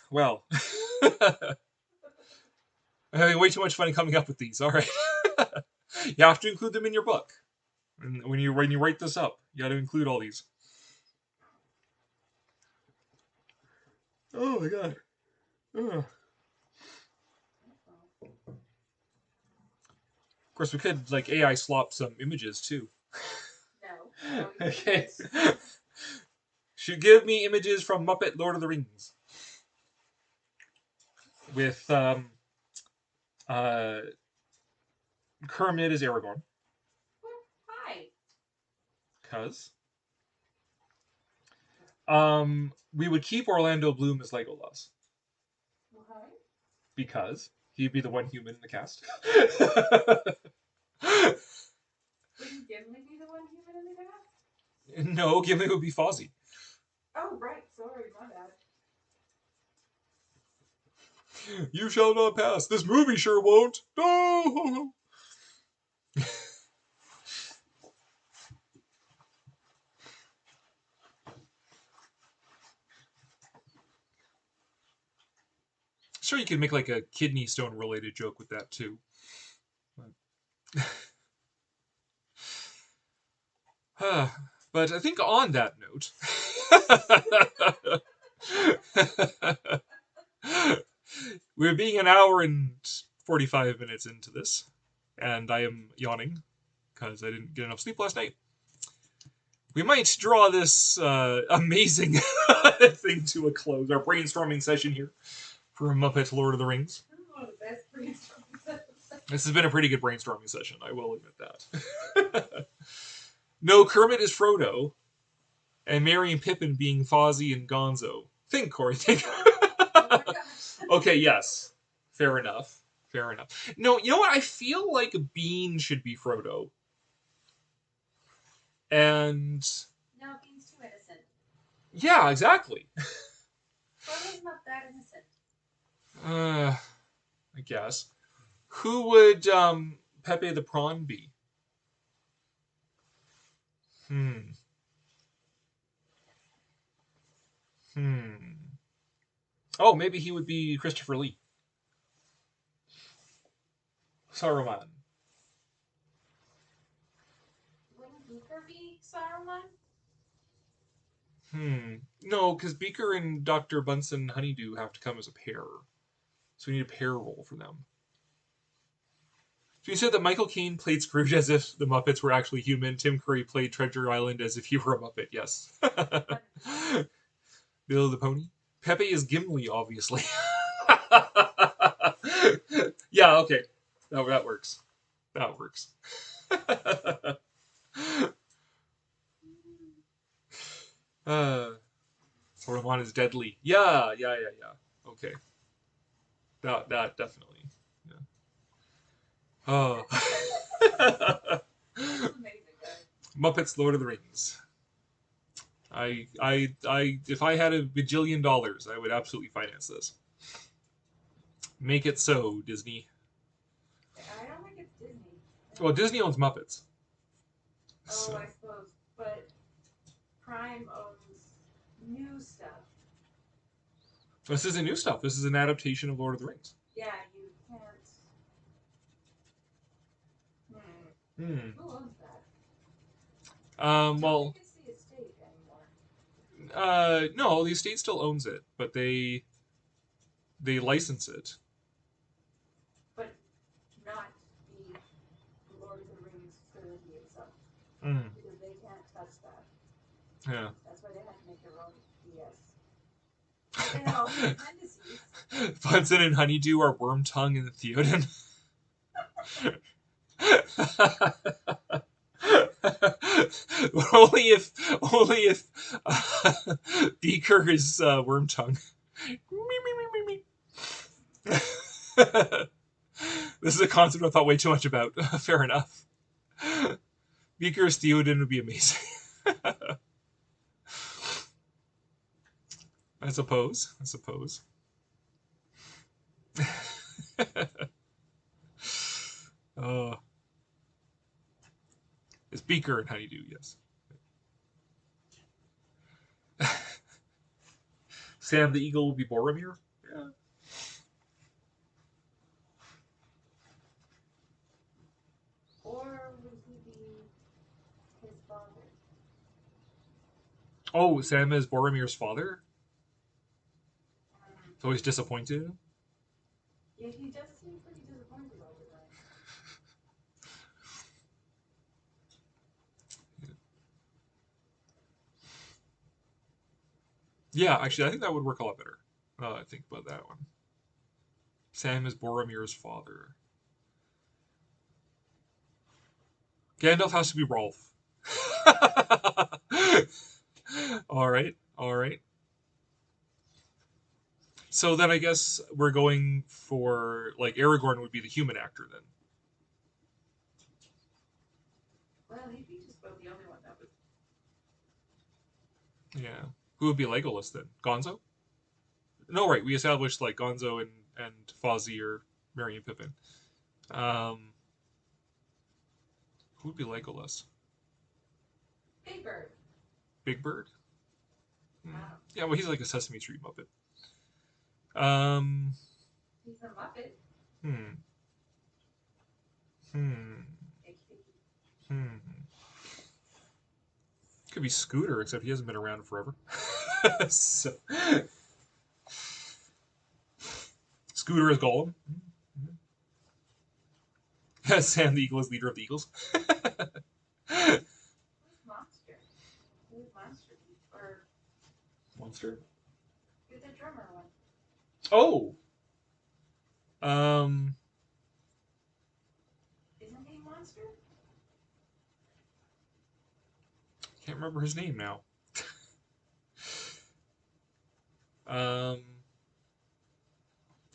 Well. I'm having way too much fun coming up with these. All right. You have to include them in your book. And when you write this up, you got to include all these. Oh my god. Of course, we could like AI swap some images too. No. Okay. Should give me images from Muppet Lord of the Rings with Kermit as Aragorn. Hi. Cause we would keep Orlando Bloom as Legolas Why? because he'd be the one human in the cast. Wouldn't Gimli be the one human in the cast? No, Gimli would be Fozzie. Oh, right. Sorry, my bad. You shall not pass. This movie sure won't. No. Sure, you could make like a kidney stone related joke with that too. But I think on that note, we're being an hour and 45 minutes into this, and I am yawning because I didn't get enough sleep last night. we might draw this amazing thing to a close. Our brainstorming session here for Muppet Lord of the Rings. This is one of the best brainstorming sessions. This has been a pretty good brainstorming session, I will admit that. No, Kermit is Frodo, and Merry and Pippin being Fozzie and Gonzo. Think, Cory, think. Oh my gosh. Okay, yes. Fair enough. Fair enough. No, you know what? I feel like Bean should be Frodo. And... No, Bean's too innocent. yeah, exactly. Frodo's not that innocent. I guess. Who would Pepe the Prawn be? Oh, maybe he would be Christopher Lee. Saruman. Wouldn't Beaker be Saruman? No, because Beaker and Dr. Bunsen Honeydew have to come as a pair. So we need a pair role for them. So you said that Michael Caine played Scrooge as if the Muppets were actually human. Tim Curry played Treasure Island as if he were a Muppet, yes. Bill the Pony. Pepe is Gimli, obviously. Yeah, okay. That works. That works. Saruman is deadly. Yeah. Okay. That definitely. Yeah. Oh. Amazing, guys. Muppets Lord of the Rings. If I had $1 bajillion, I would absolutely finance this. Make it so, Disney. I don't think it's Disney. Well, Disney owns Muppets. Oh, So. I suppose. But Prime owns new stuff. This isn't new stuff. This is an adaptation of Lord of the Rings. Yeah, you can't. Who owns that? Well, I think it's the estate anymore. no, the estate still owns it, but they license it. But not the Lord of the Rings trilogy itself. Because they can't touch that. Yeah. That's why they had to make their own BS. And all the appendices. Bunsen and Honeydew are Wormtongue and Theoden. only if Beaker is Wormtongue. This is a concept I thought way too much about. Fair enough. Beaker as Theoden would be amazing. I suppose. It's Beaker and Honeydew, yes. Sam the Eagle will be Boromir? Yeah. Or would he be his father? Oh, Sam is Boromir's father? So he's disappointed? Yeah, he does seem pretty disappointed all the time. Yeah, actually, I think that would work a lot better. I think about that one. Sam is Boromir's father. Gandalf has to be Rolf. All right. So then I guess we're going for, like, Aragorn would be the human actor then. Well, he'd be just about the only one that would. Yeah. Who would be Legolas then? Gonzo? No, right. We established, like, Gonzo and Fozzie or Merry and Pippin. Who would be Legolas? Big Bird. Big Bird? Wow. Yeah, well, he's like a Sesame Street Muppet. He's a Muppet. Could be Scooter, except he hasn't been around forever. So. Scooter is Gollum. Sam the Eagle is leader of the Eagles. Who's Monster? Monster. Get the drummer one. Oh. Isn't he Monster? Can't remember his name now.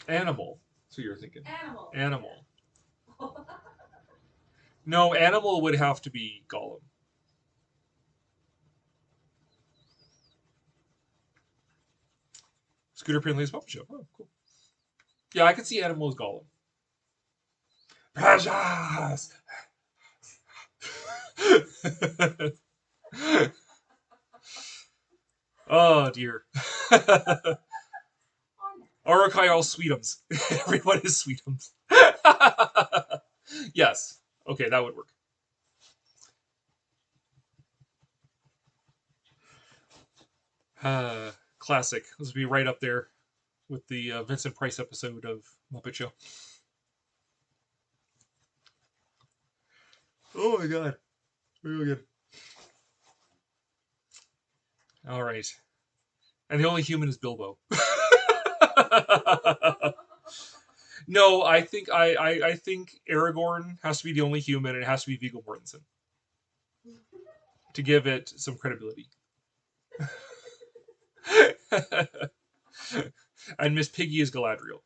Animal. That's what you're thinking. Animal. Animal. No, Animal would have to be Gollum. Scooter Prinley's Puppet Show. Oh, cool. Yeah, I could see Animal as Gollum. Precious! Oh, dear. Orokai all Sweetums. Everyone is Sweetums. Yes. Okay, that would work. Classic. This would be right up there with the Vincent Price episode of Muppet Show. Oh my god. Real good. All right. And the only human is Bilbo. No, I think I think Aragorn has to be the only human, and it has to be Viggo Mortensen to give it some credibility. And Miss Piggy is Galadriel,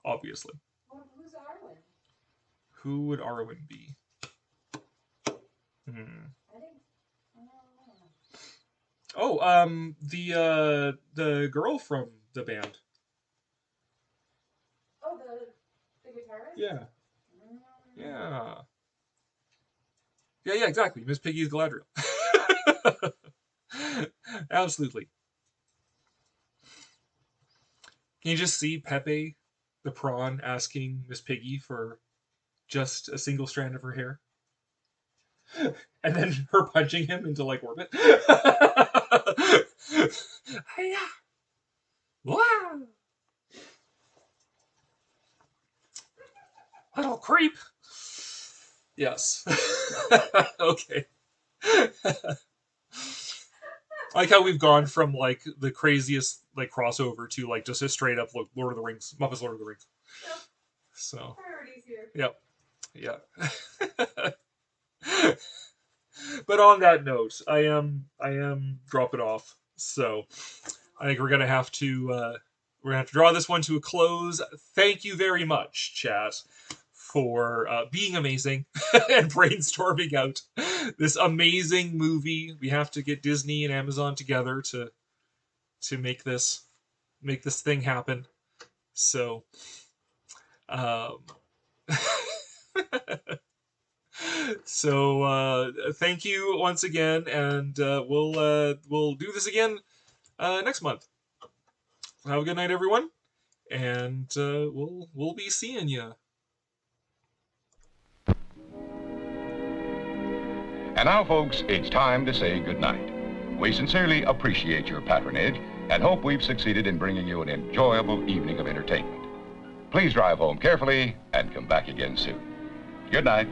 obviously. Well, who's Arwen? Who would Arwen be? I think. Oh, the girl from the band. Oh, the guitarist? Yeah. Yeah, exactly. Miss Piggy is Galadriel. Absolutely. Can you just see Pepe, the prawn, asking Miss Piggy for just a single strand of her hair? And then her punching him into, like, orbit. Hiya! Wow! Little creep! Yes. Okay. I like how we've gone from, like, the craziest, like, crossover to, like, just a straight up Lord of the Rings, Muppets Lord of the Rings. Yep. So. Priorities here. Yep. Yeah. But on that note, I am dropping off. So I think we're gonna have to draw this one to a close. Thank you very much, chat, for being amazing and brainstorming out this amazing movie. We have to get Disney and Amazon together to make this thing happen. So so thank you once again, and we'll do this again next month. Have a good night, everyone, and we'll be seeing you. And now, folks, it's time to say goodnight. We sincerely appreciate your patronage and hope we've succeeded in bringing you an enjoyable evening of entertainment. Please drive home carefully and come back again soon. Good night.